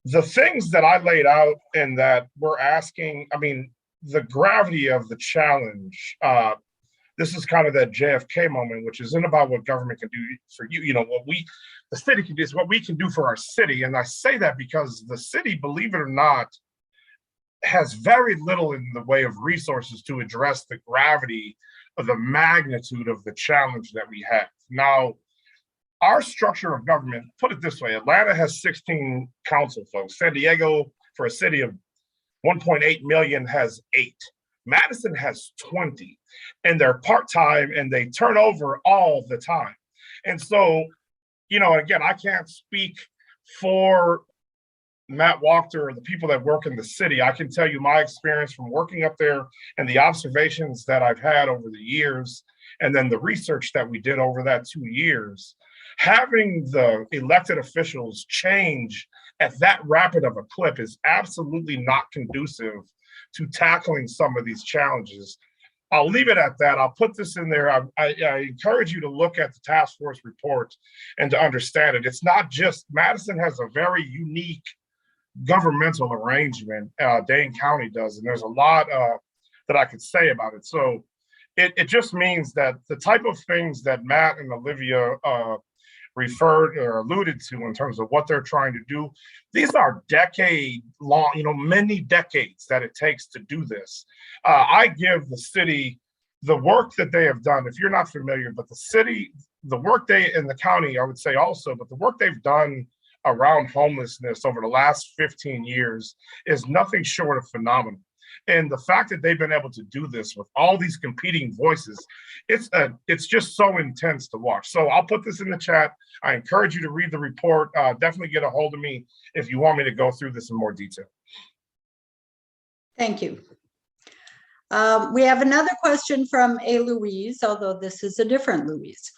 The things that I laid out and that we're asking, the gravity of the challenge, this is kind of that JFK moment, which isn't about what government can do for you. What the city can do is what we can do for our city. And I say that because the city, believe it or not, has very little in the way of resources to address the gravity of the magnitude of the challenge that we have. Now, our structure of government, put it this way, Atlanta has 16 council folks. San Diego, for a city of 1.8 million, has 8. Madison has 20, and they're part-time and they turn over all the time. And so, again, I can't speak for Matt Walker, or the people that work in the city, I can tell you my experience from working up there and the observations that I've had over the years, and then the research that we did over that 2 years. Having the elected officials change at that rapid of a clip is absolutely not conducive to tackling some of these challenges. I'll leave it at that. I'll put this in there. I encourage you to look at the task force report and to understand it. It's not just, Madison has a very unique governmental arrangement. Dane County does, and there's a lot that I could say about it. So it just means that the type of things that Matt and Olivia referred or alluded to in terms of what they're trying to do, these are decade long, many decades that it takes to do this. I give the city the work that they have done. If you're not familiar, but the city, the work they in the county, I would say also, but the work they've done around homelessness over the last 15 years is nothing short of phenomenal. And the fact that they've been able to do this with all these competing voices, it's just so intense to watch. So I'll put this in the chat. I encourage you to read the report. Definitely get a hold of me if you want me to go through this in more detail. Thank you. We have another question from a Louise, although this is a different Louise.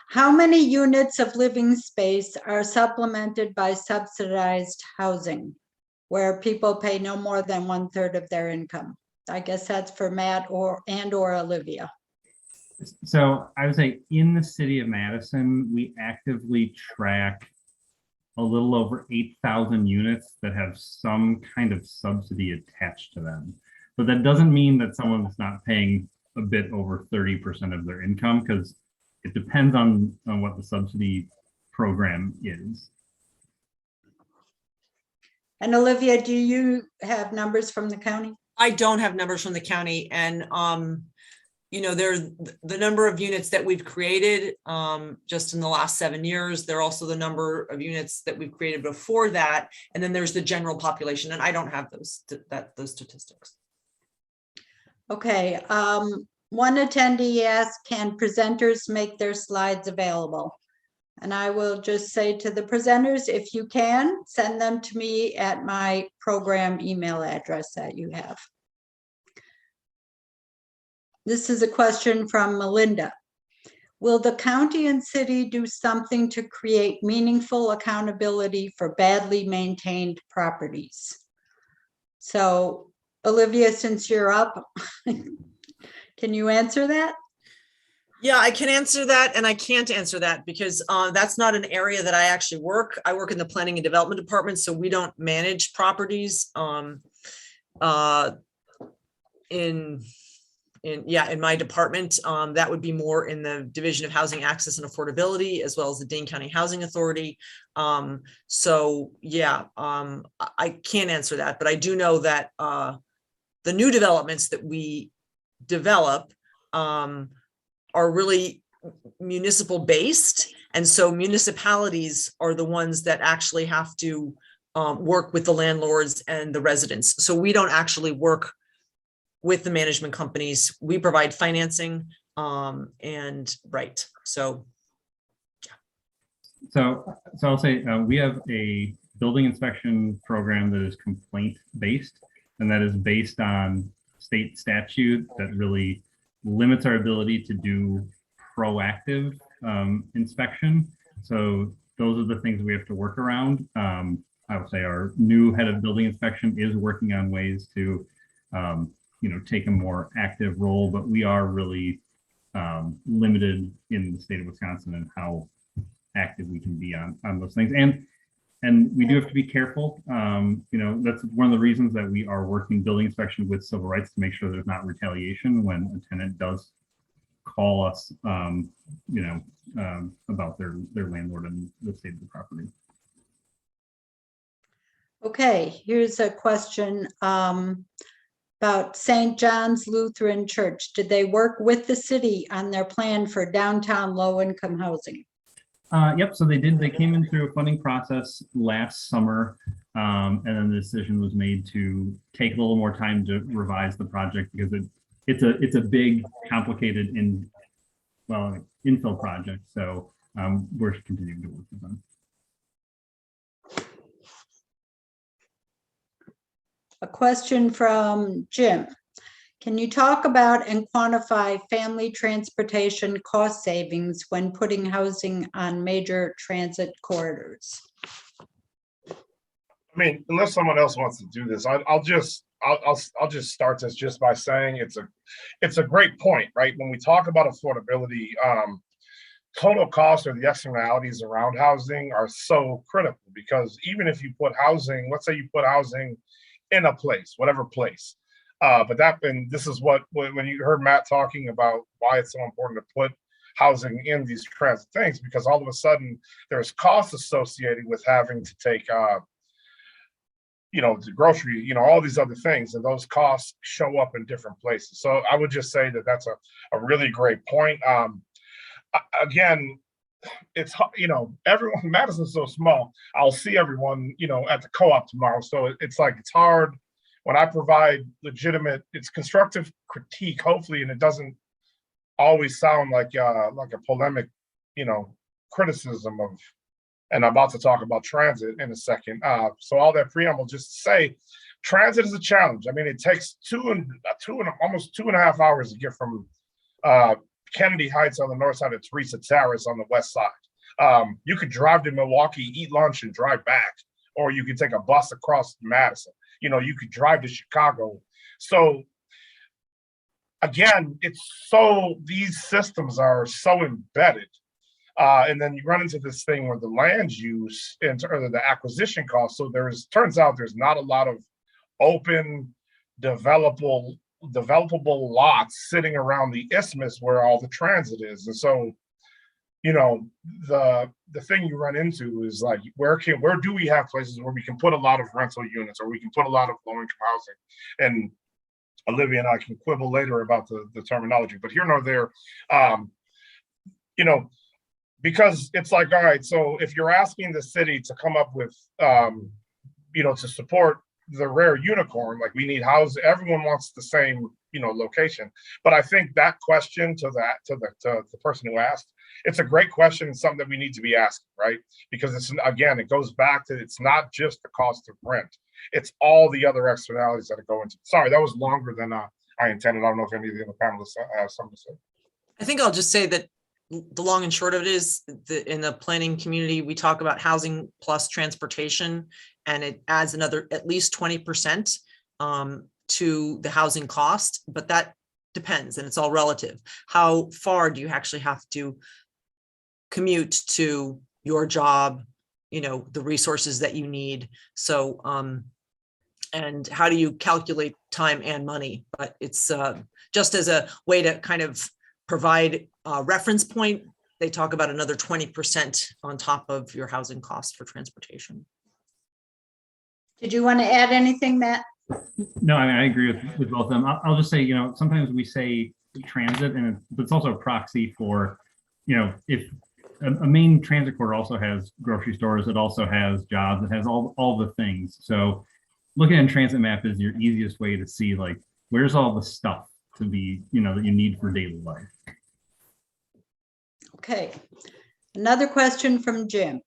How many units of living space are supplemented by subsidized housing, where people pay no more than 1/3 of their income? I guess that's for Matt or Olivia. So I would say in the city of Madison, we actively track a little over 8,000 units that have some kind of subsidy attached to them. But that doesn't mean that someone's not paying a bit over 30% of their income, because it depends on what the subsidy program is. And Olivia, do you have numbers from the county? I don't have numbers from the county, and there's the number of units that we've created just in the last 7 years. There are also the number of units that we've created before that, and then there's the general population, and I don't have those statistics. Okay, one attendee asked, can presenters make their slides available? And I will just say to the presenters, if you can, send them to me at my program email address that you have. This is a question from Melinda. Will the county and city do something to create meaningful accountability for badly maintained properties? So, Olivia, since you're up, can you answer that? Yeah, I can answer that, and I can't answer that because that's not an area that I actually work. I work in the planning and development department, so we don't manage properties. In my department, that would be more in the Division of Housing Access and Affordability, as well as the Dane County Housing Authority. So yeah, I can't answer that, but I do know that the new developments that we develop are really municipal based. And so municipalities are the ones that actually have to work with the landlords and the residents. So we don't actually work with the management companies. We provide financing and right. So, yeah. So I'll say we have a building inspection program that is complaint based, and that is based on state statute that really limits our ability to do proactive inspection. So those are the things we have to work around. I would say our new head of building inspection is working on ways to take a more active role, but we are really limited in the state of Wisconsin and how active we can be on those things. And we do have to be careful. That's one of the reasons that we are working building inspection with civil rights to make sure there's not retaliation when a tenant does call us, about their landlord and the state of the property. Okay, here's a question about St. John's Lutheran Church. Did they work with the city on their plan for downtown low-income housing? Yep, so they did. They came in through a funding process last summer, and then the decision was made to take a little more time to revise the project because it's a big, complicated infill project. So we're continuing to work with them. A question from Jim. Can you talk about and quantify family transportation cost savings when putting housing on major transit corridors? I mean, unless someone else wants to do this, I'll just start this just by saying it's a great point, right? When we talk about affordability, total cost or the externalities around housing are so critical, because even if you put housing, let's say you put housing in a place, whatever place, and this is what, when you heard Matt talking about why it's so important to put housing in these transit things, because all of a sudden there's costs associated with having to take, the grocery, all these other things, and those costs show up in different places. So I would just say that that's a really great point. Again, it's, everyone, Madison's so small. I'll see everyone, at the co-op tomorrow. So it's like, it's hard when I provide legitimate, it's constructive critique, hopefully, and it doesn't always sound like a polemic, criticism of, and I'm about to talk about transit in a second. So all that preamble, just to say, transit is a challenge. I mean, it takes almost 2.5 hours to get from Kennedy Heights on the north side to Teresa Terrace on the west side. You could drive to Milwaukee, eat lunch, and drive back, or you could take a bus across Madison. You could drive to Chicago. So again, these systems are so embedded. And then you run into this thing where the land use or the acquisition cost. So turns out there's not a lot of open, developable lots sitting around the isthmus where all the transit is. And so, the thing you run into is like, where do we have places where we can put a lot of rental units, or we can put a lot of low-income housing? And Olivia and I can quibble later about the terminology, but here nor there. Because it's like, all right, so if you're asking the city to come up with, to support the rare unicorn, like we need houses, everyone wants the same, location. But I think that question to the person who asked, it's a great question and something that we need to be asking, right? Because it goes back to, it's not just the cost of rent, it's all the other externalities that go into it. Sorry, that was longer than I intended. I don't know if any of the other panelists have something to say. I think I'll just say that the long and short of it is that in the planning community, we talk about housing plus transportation, and it adds another at least 20% to the housing cost, but that depends, and it's all relative. How far do you actually have to commute to your job, the resources that you need? So, and how do you calculate time and money? But it's just as a way to kind of provide a reference point, they talk about another 20% on top of your housing costs for transportation. Did you want to add anything, Matt? No, I mean, I agree with both of them. I'll just say, sometimes we say transit, and it's also a proxy for, if a main transit corridor also has grocery stores, it also has jobs, it has all the things. So looking at a transit map is your easiest way to see, like, where's all the stuff to be, that you need for daily life. Okay. Another question from Jim.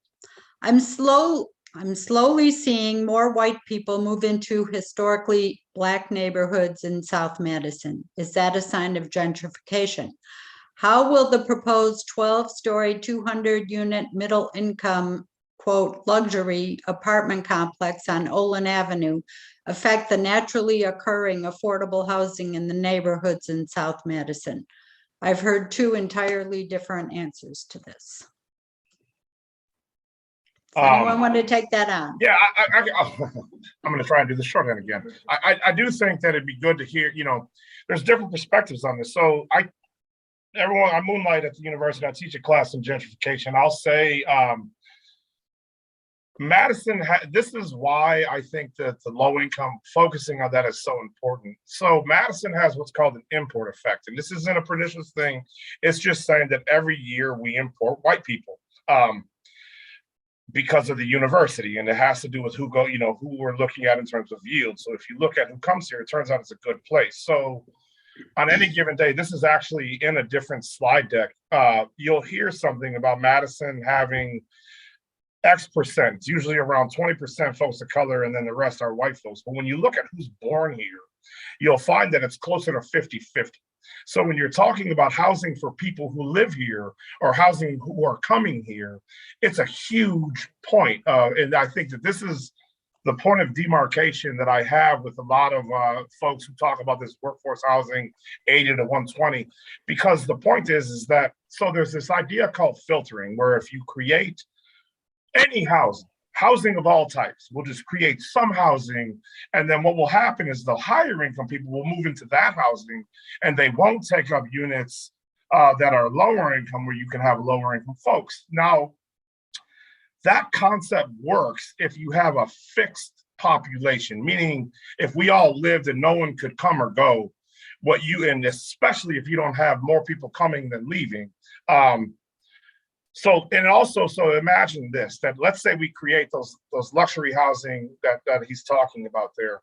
I'm slowly seeing more white people move into historically Black neighborhoods in South Madison. Is that a sign of gentrification? How will the proposed 12-story, 200-unit middle-income, quote, luxury apartment complex on Olin Avenue affect the naturally occurring affordable housing in the neighborhoods in South Madison? I've heard two entirely different answers to this. Anyone want to take that on? Yeah, I'm going to try and do the shorthand again. I do think that it'd be good to hear, there's different perspectives on this. So I moonlight at the university. I teach a class in gentrification. I'll say Madison, this is why I think that the low income, focusing on that is so important. So Madison has what's called an import effect. And this isn't a pernicious thing. It's just saying that every year we import white people. Because of the university, and it has to do with who we're looking at in terms of yield. So if you look at who comes here, it turns out it's a good place. So on any given day, this is actually in a different slide deck. You'll hear something about Madison having X percent. It's usually around 20% folks of color, and then the rest are white folks. But when you look at who's born here, you'll find that it's closer to 50-50. So when you're talking about housing for people who live here or housing who are coming here, it's a huge point. And I think that this is the point of demarcation that I have with a lot of folks who talk about this workforce housing 80 to 120, because the point is that, so there's this idea called filtering, where if you create any housing of all types, we'll just create some housing, and then what will happen is the higher income people will move into that housing, and they won't take up units that are lower income, where you can have lower income folks. Now, that concept works if you have a fixed population, meaning if we all lived and no one could come or go, and especially if you don't have more people coming than leaving. So imagine this, that let's say we create those luxury housing that he's talking about there.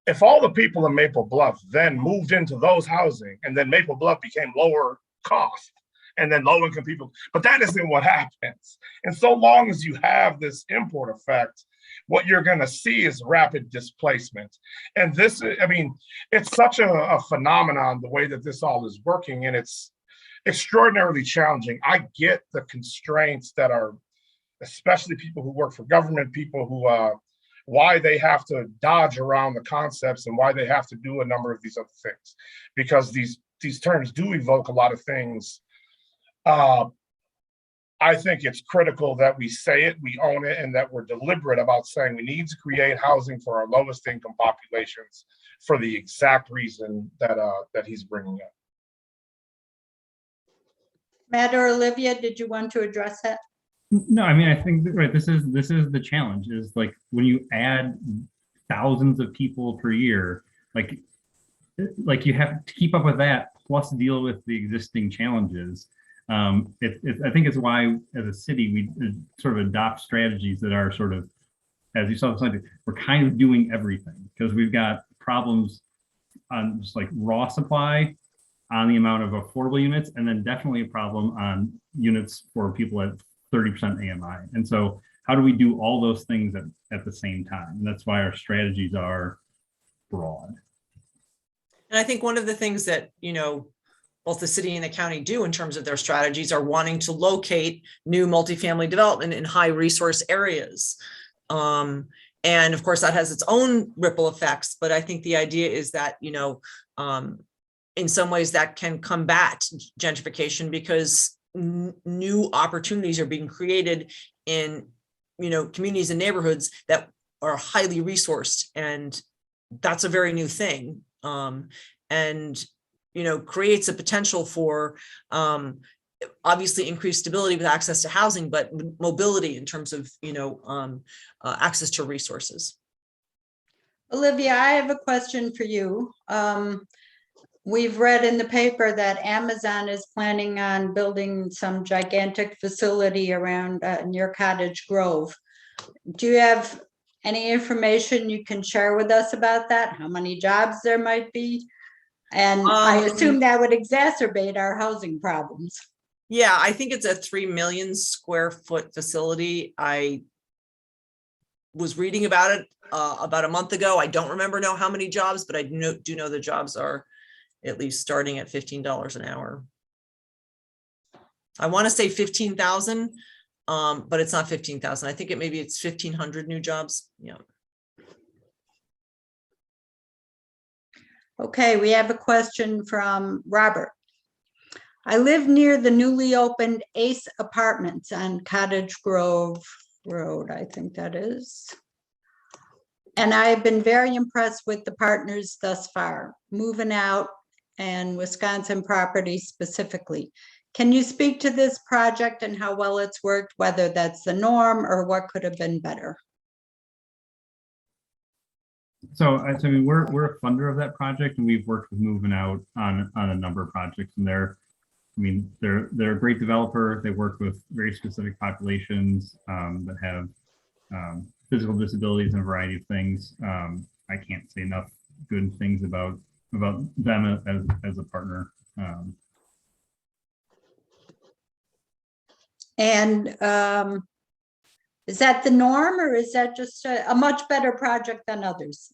If all the people in Maple Bluff then moved into those housing, and then Maple Bluff became lower cost, and then low income people, but that isn't what happens. And so long as you have this import effect, what you're going to see is rapid displacement. And this, I mean, it's such a phenomenon, the way that this all is working, and it's extraordinarily challenging. I get the constraints that are, especially people who work for government, people who, why they have to dodge around the concepts and why they have to do a number of these other things, because these terms do evoke a lot of things. I think it's critical that we say it, we own it, and that we're deliberate about saying we need to create housing for our lowest income populations for the exact reason that he's bringing up. Matt or Olivia, did you want to address that? No, I mean, I think right. This is the challenge. Is like when you add thousands of people per year, like you have to keep up with that plus deal with the existing challenges. I think it's why as a city we sort of adopt strategies that are sort of, as you saw, we're kind of doing everything, because we've got problems on just like raw supply, on the amount of affordable units, and then definitely a problem on units for people at 30% AMI. And so how do we do all those things at the same time? And that's why our strategies are broad. And I think one of the things that, both the city and the county do in terms of their strategies are wanting to locate new multifamily development in high resource areas. And of course that has its own ripple effects, but I think the idea is that, in some ways that can combat gentrification, because new opportunities are being created in, communities and neighborhoods that are highly resourced. And that's a very new thing. And creates a potential for obviously increased stability with access to housing, but mobility in terms of, access to resources. Olivia, I have a question for you. We've read in the paper that Amazon is planning on building some gigantic facility around near Cottage Grove. Do you have any information you can share with us about that? How many jobs there might be? And I assume that would exacerbate our housing problems. Yeah, I think it's a 3 million square foot facility. I was reading about it about a month ago. I don't know how many jobs, but I do know the jobs are at least starting at $15 an hour. I want to say 15,000, but it's not 15,000. I think it's 1,500 new jobs. Yeah. Okay, we have a question from Robert. I live near the newly opened Ace Apartments on Cottage Grove Road, I think that is. And I've been very impressed with the partners thus far, moving out and Wisconsin property specifically. Can you speak to this project and how well it's worked, whether that's the norm or what could have been better? So I mean, we're a funder of that project, and we've worked with Moving Out on a number of projects, and they're a great developer. They work with very specific populations that have physical disabilities and a variety of things. I can't say enough good things about them as a partner. Is that the norm, or is that just a much better project than others?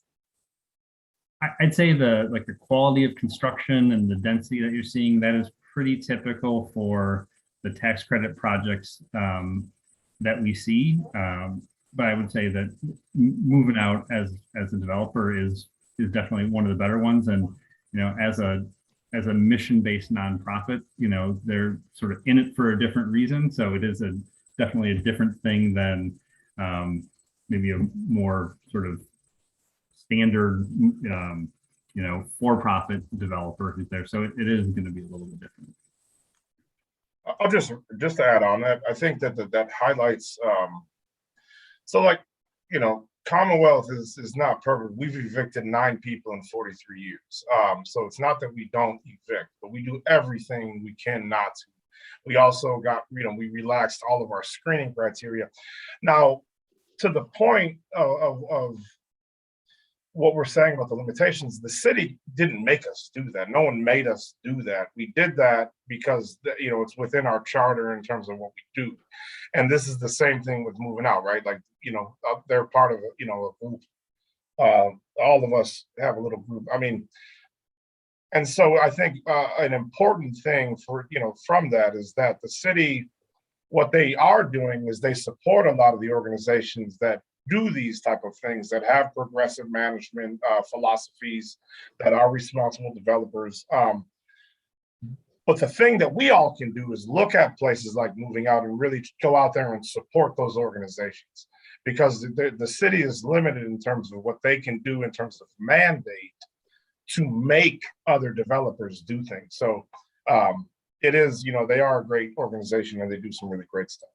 I'd say the quality of construction and the density that you're seeing, that is pretty typical for the tax credit projects that we see. But I would say that moving out as a developer is definitely one of the better ones. And as a mission-based nonprofit, they're sort of in it for a different reason. So it is definitely a different thing than maybe a more sort of standard, for-profit developer who's there. So it is going to be a little bit different. I'll just to add on that, I think that highlights. So Commonwealth is not perfect. We've evicted 9 people in 43 years. So it's not that we don't evict, but we do everything we can not to. We also we relaxed all of our screening criteria. Now, to the point of what we're saying about the limitations, the city didn't make us do that. No one made us do that. We did that because it's within our charter in terms of what we do. And this is the same thing with moving out, right? Like, they're part of a group. All of us have a little group. I mean, and so I think an important thing from that is that the city, what they are doing is they support a lot of the organizations that do these type of things, that have progressive management philosophies, that are responsible developers. But the thing that we all can do is look at places like moving out and really go out there and support those organizations, because the city is limited in terms of what they can do in terms of mandate to make other developers do things. So it is, they are a great organization and they do some really great stuff.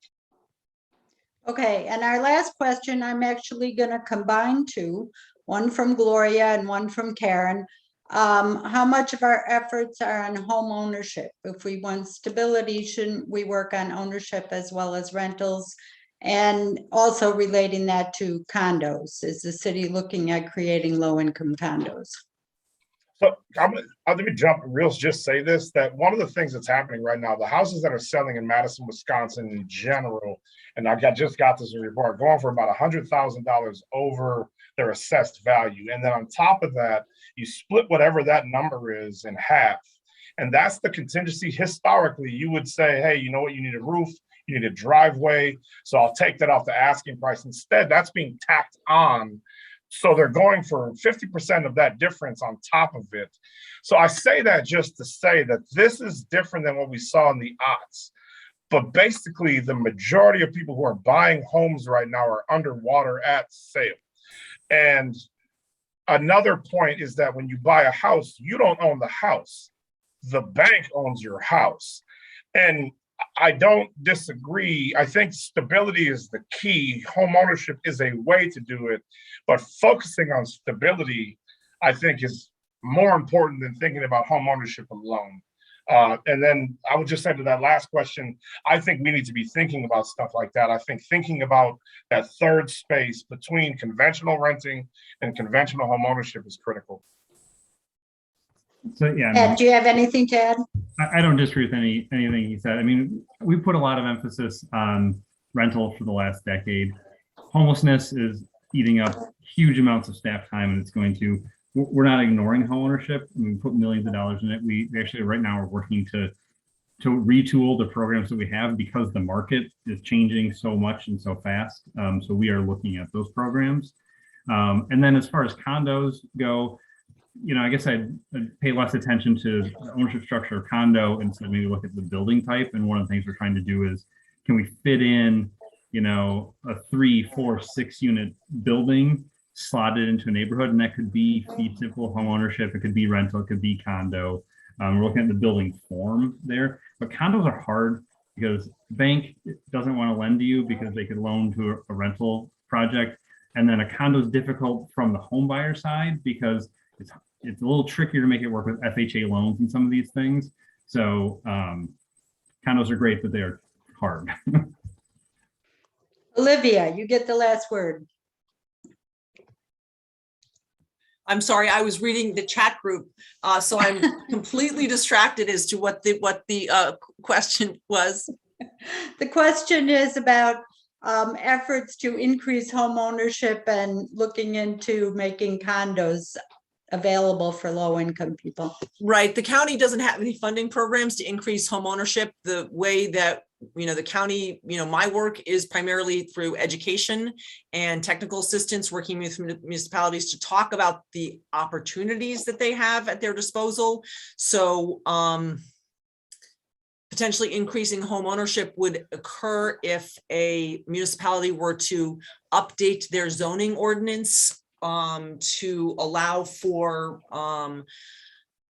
Okay, and our last question, I'm actually going to combine two, one from Gloria and one from Karen. How much of our efforts are on home ownership? If we want stability, shouldn't we work on ownership as well as rentals? And also relating that to condos, is the city looking at creating low-income condos? So let me jump real, just say this, that one of the things that's happening right now, the houses that are selling in Madison, Wisconsin in general, and just got this report, going for about $100,000 over their assessed value. And then on top of that, you split whatever that number is in half. And that's the contingency. Historically, you would say, hey, you know what, you need a roof, you need a driveway, so I'll take that off the asking price. Instead, that's being tacked on. So they're going for 50% of that difference on top of it. So I say that just to say that this is different than what we saw in the aughts. But basically, the majority of people who are buying homes right now are underwater at sale. And another point is that when you buy a house, you don't own the house. The bank owns your house. And I don't disagree. I think stability is the key. Home ownership is a way to do it, but focusing on stability, I think, is more important than thinking about home ownership alone. And then I would just say to that last question, I think we need to be thinking about stuff like that. I think thinking about that third space between conventional renting and conventional home ownership is critical. So yeah, Ed, do you have anything to add? I don't disagree with anything he said. I mean, we put a lot of emphasis on rental for the last decade. Homelessness is eating up huge amounts of staff time, and it's going to. We're not ignoring homeownership. We put millions of dollars in it. We actually right now are working to retool the programs that we have because the market is changing so much and so fast. So we are looking at those programs. And then as far as condos go, I guess I'd pay less attention to the ownership structure of condo and instead maybe look at the building type. And one of the things we're trying to do is, can we fit in, a 3, 4, 6 unit building slotted into a neighborhood? And that could be fee simple home ownership. It could be rental. It could be condo. We're looking at the building form there. But condos are hard because the bank doesn't want to lend to you because they could loan to a rental project. And then a condo is difficult from the home buyer side because it's a little trickier to make it work with FHA loans and some of these things. So condos are great, but they are hard. Olivia, you get the last word. I'm sorry, I was reading the chat group, so I'm completely distracted as to what the question was. The question is about efforts to increase home ownership and looking into making condos available for low-income people. Right. The county doesn't have any funding programs to increase home ownership. The way that, the county, my work is primarily through education and technical assistance, working with municipalities to talk about the opportunities that they have at their disposal. So, potentially increasing home ownership would occur if a municipality were to update their zoning ordinance to allow for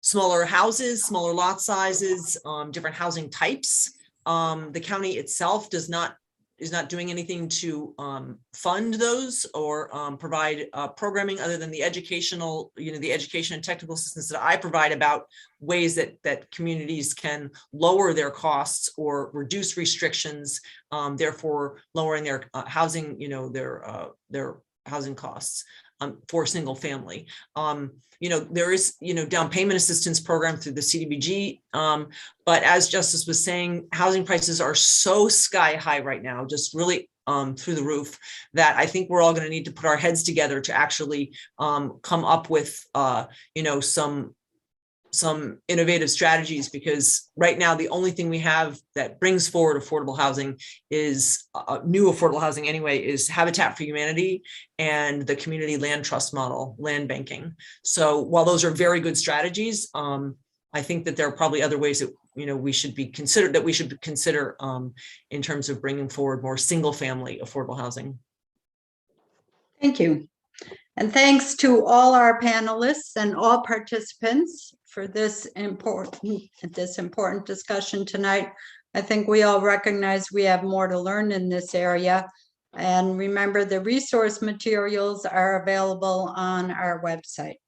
smaller houses, smaller lot sizes, different housing types. The county itself is not doing anything to fund those or provide programming other than the educational, the education and technical assistance that I provide about ways that communities can lower their costs or reduce restrictions, therefore lowering their housing, their housing costs for single family. There is, down payment assistance program through the CDBG. But as Justice was saying, housing prices are so sky high right now, just really through the roof, that I think we're all going to need to put our heads together to actually come up with, some innovative strategies, because right now the only thing we have that brings forward affordable housing is new affordable housing anyway, is Habitat for Humanity and the community land trust model, land banking. So while those are very good strategies, I think that there are probably other ways that we should consider in terms of bringing forward more single family affordable housing. Thank you. And thanks to all our panelists and all participants for this important discussion tonight. I think we all recognize we have more to learn in this area. And remember, the resource materials are available on our website.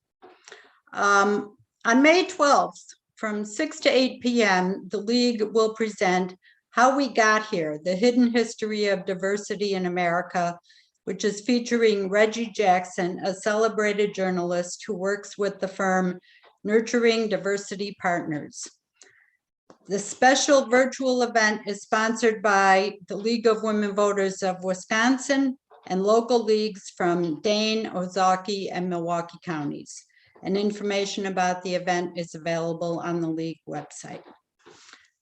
On May 12th, from 6 to 8 p.m., the League will present How We Got Here, the Hidden History of Diversity in America, which is featuring Reggie Jackson, a celebrated journalist who works with the firm Nurturing Diversity Partners. The special virtual event is sponsored by the League of Women Voters of Wisconsin and local leagues from Dane, Ozaukee, and Milwaukee counties. And information about the event is available on the League website.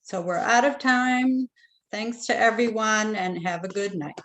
So we're out of time. Thanks to everyone and have a good night.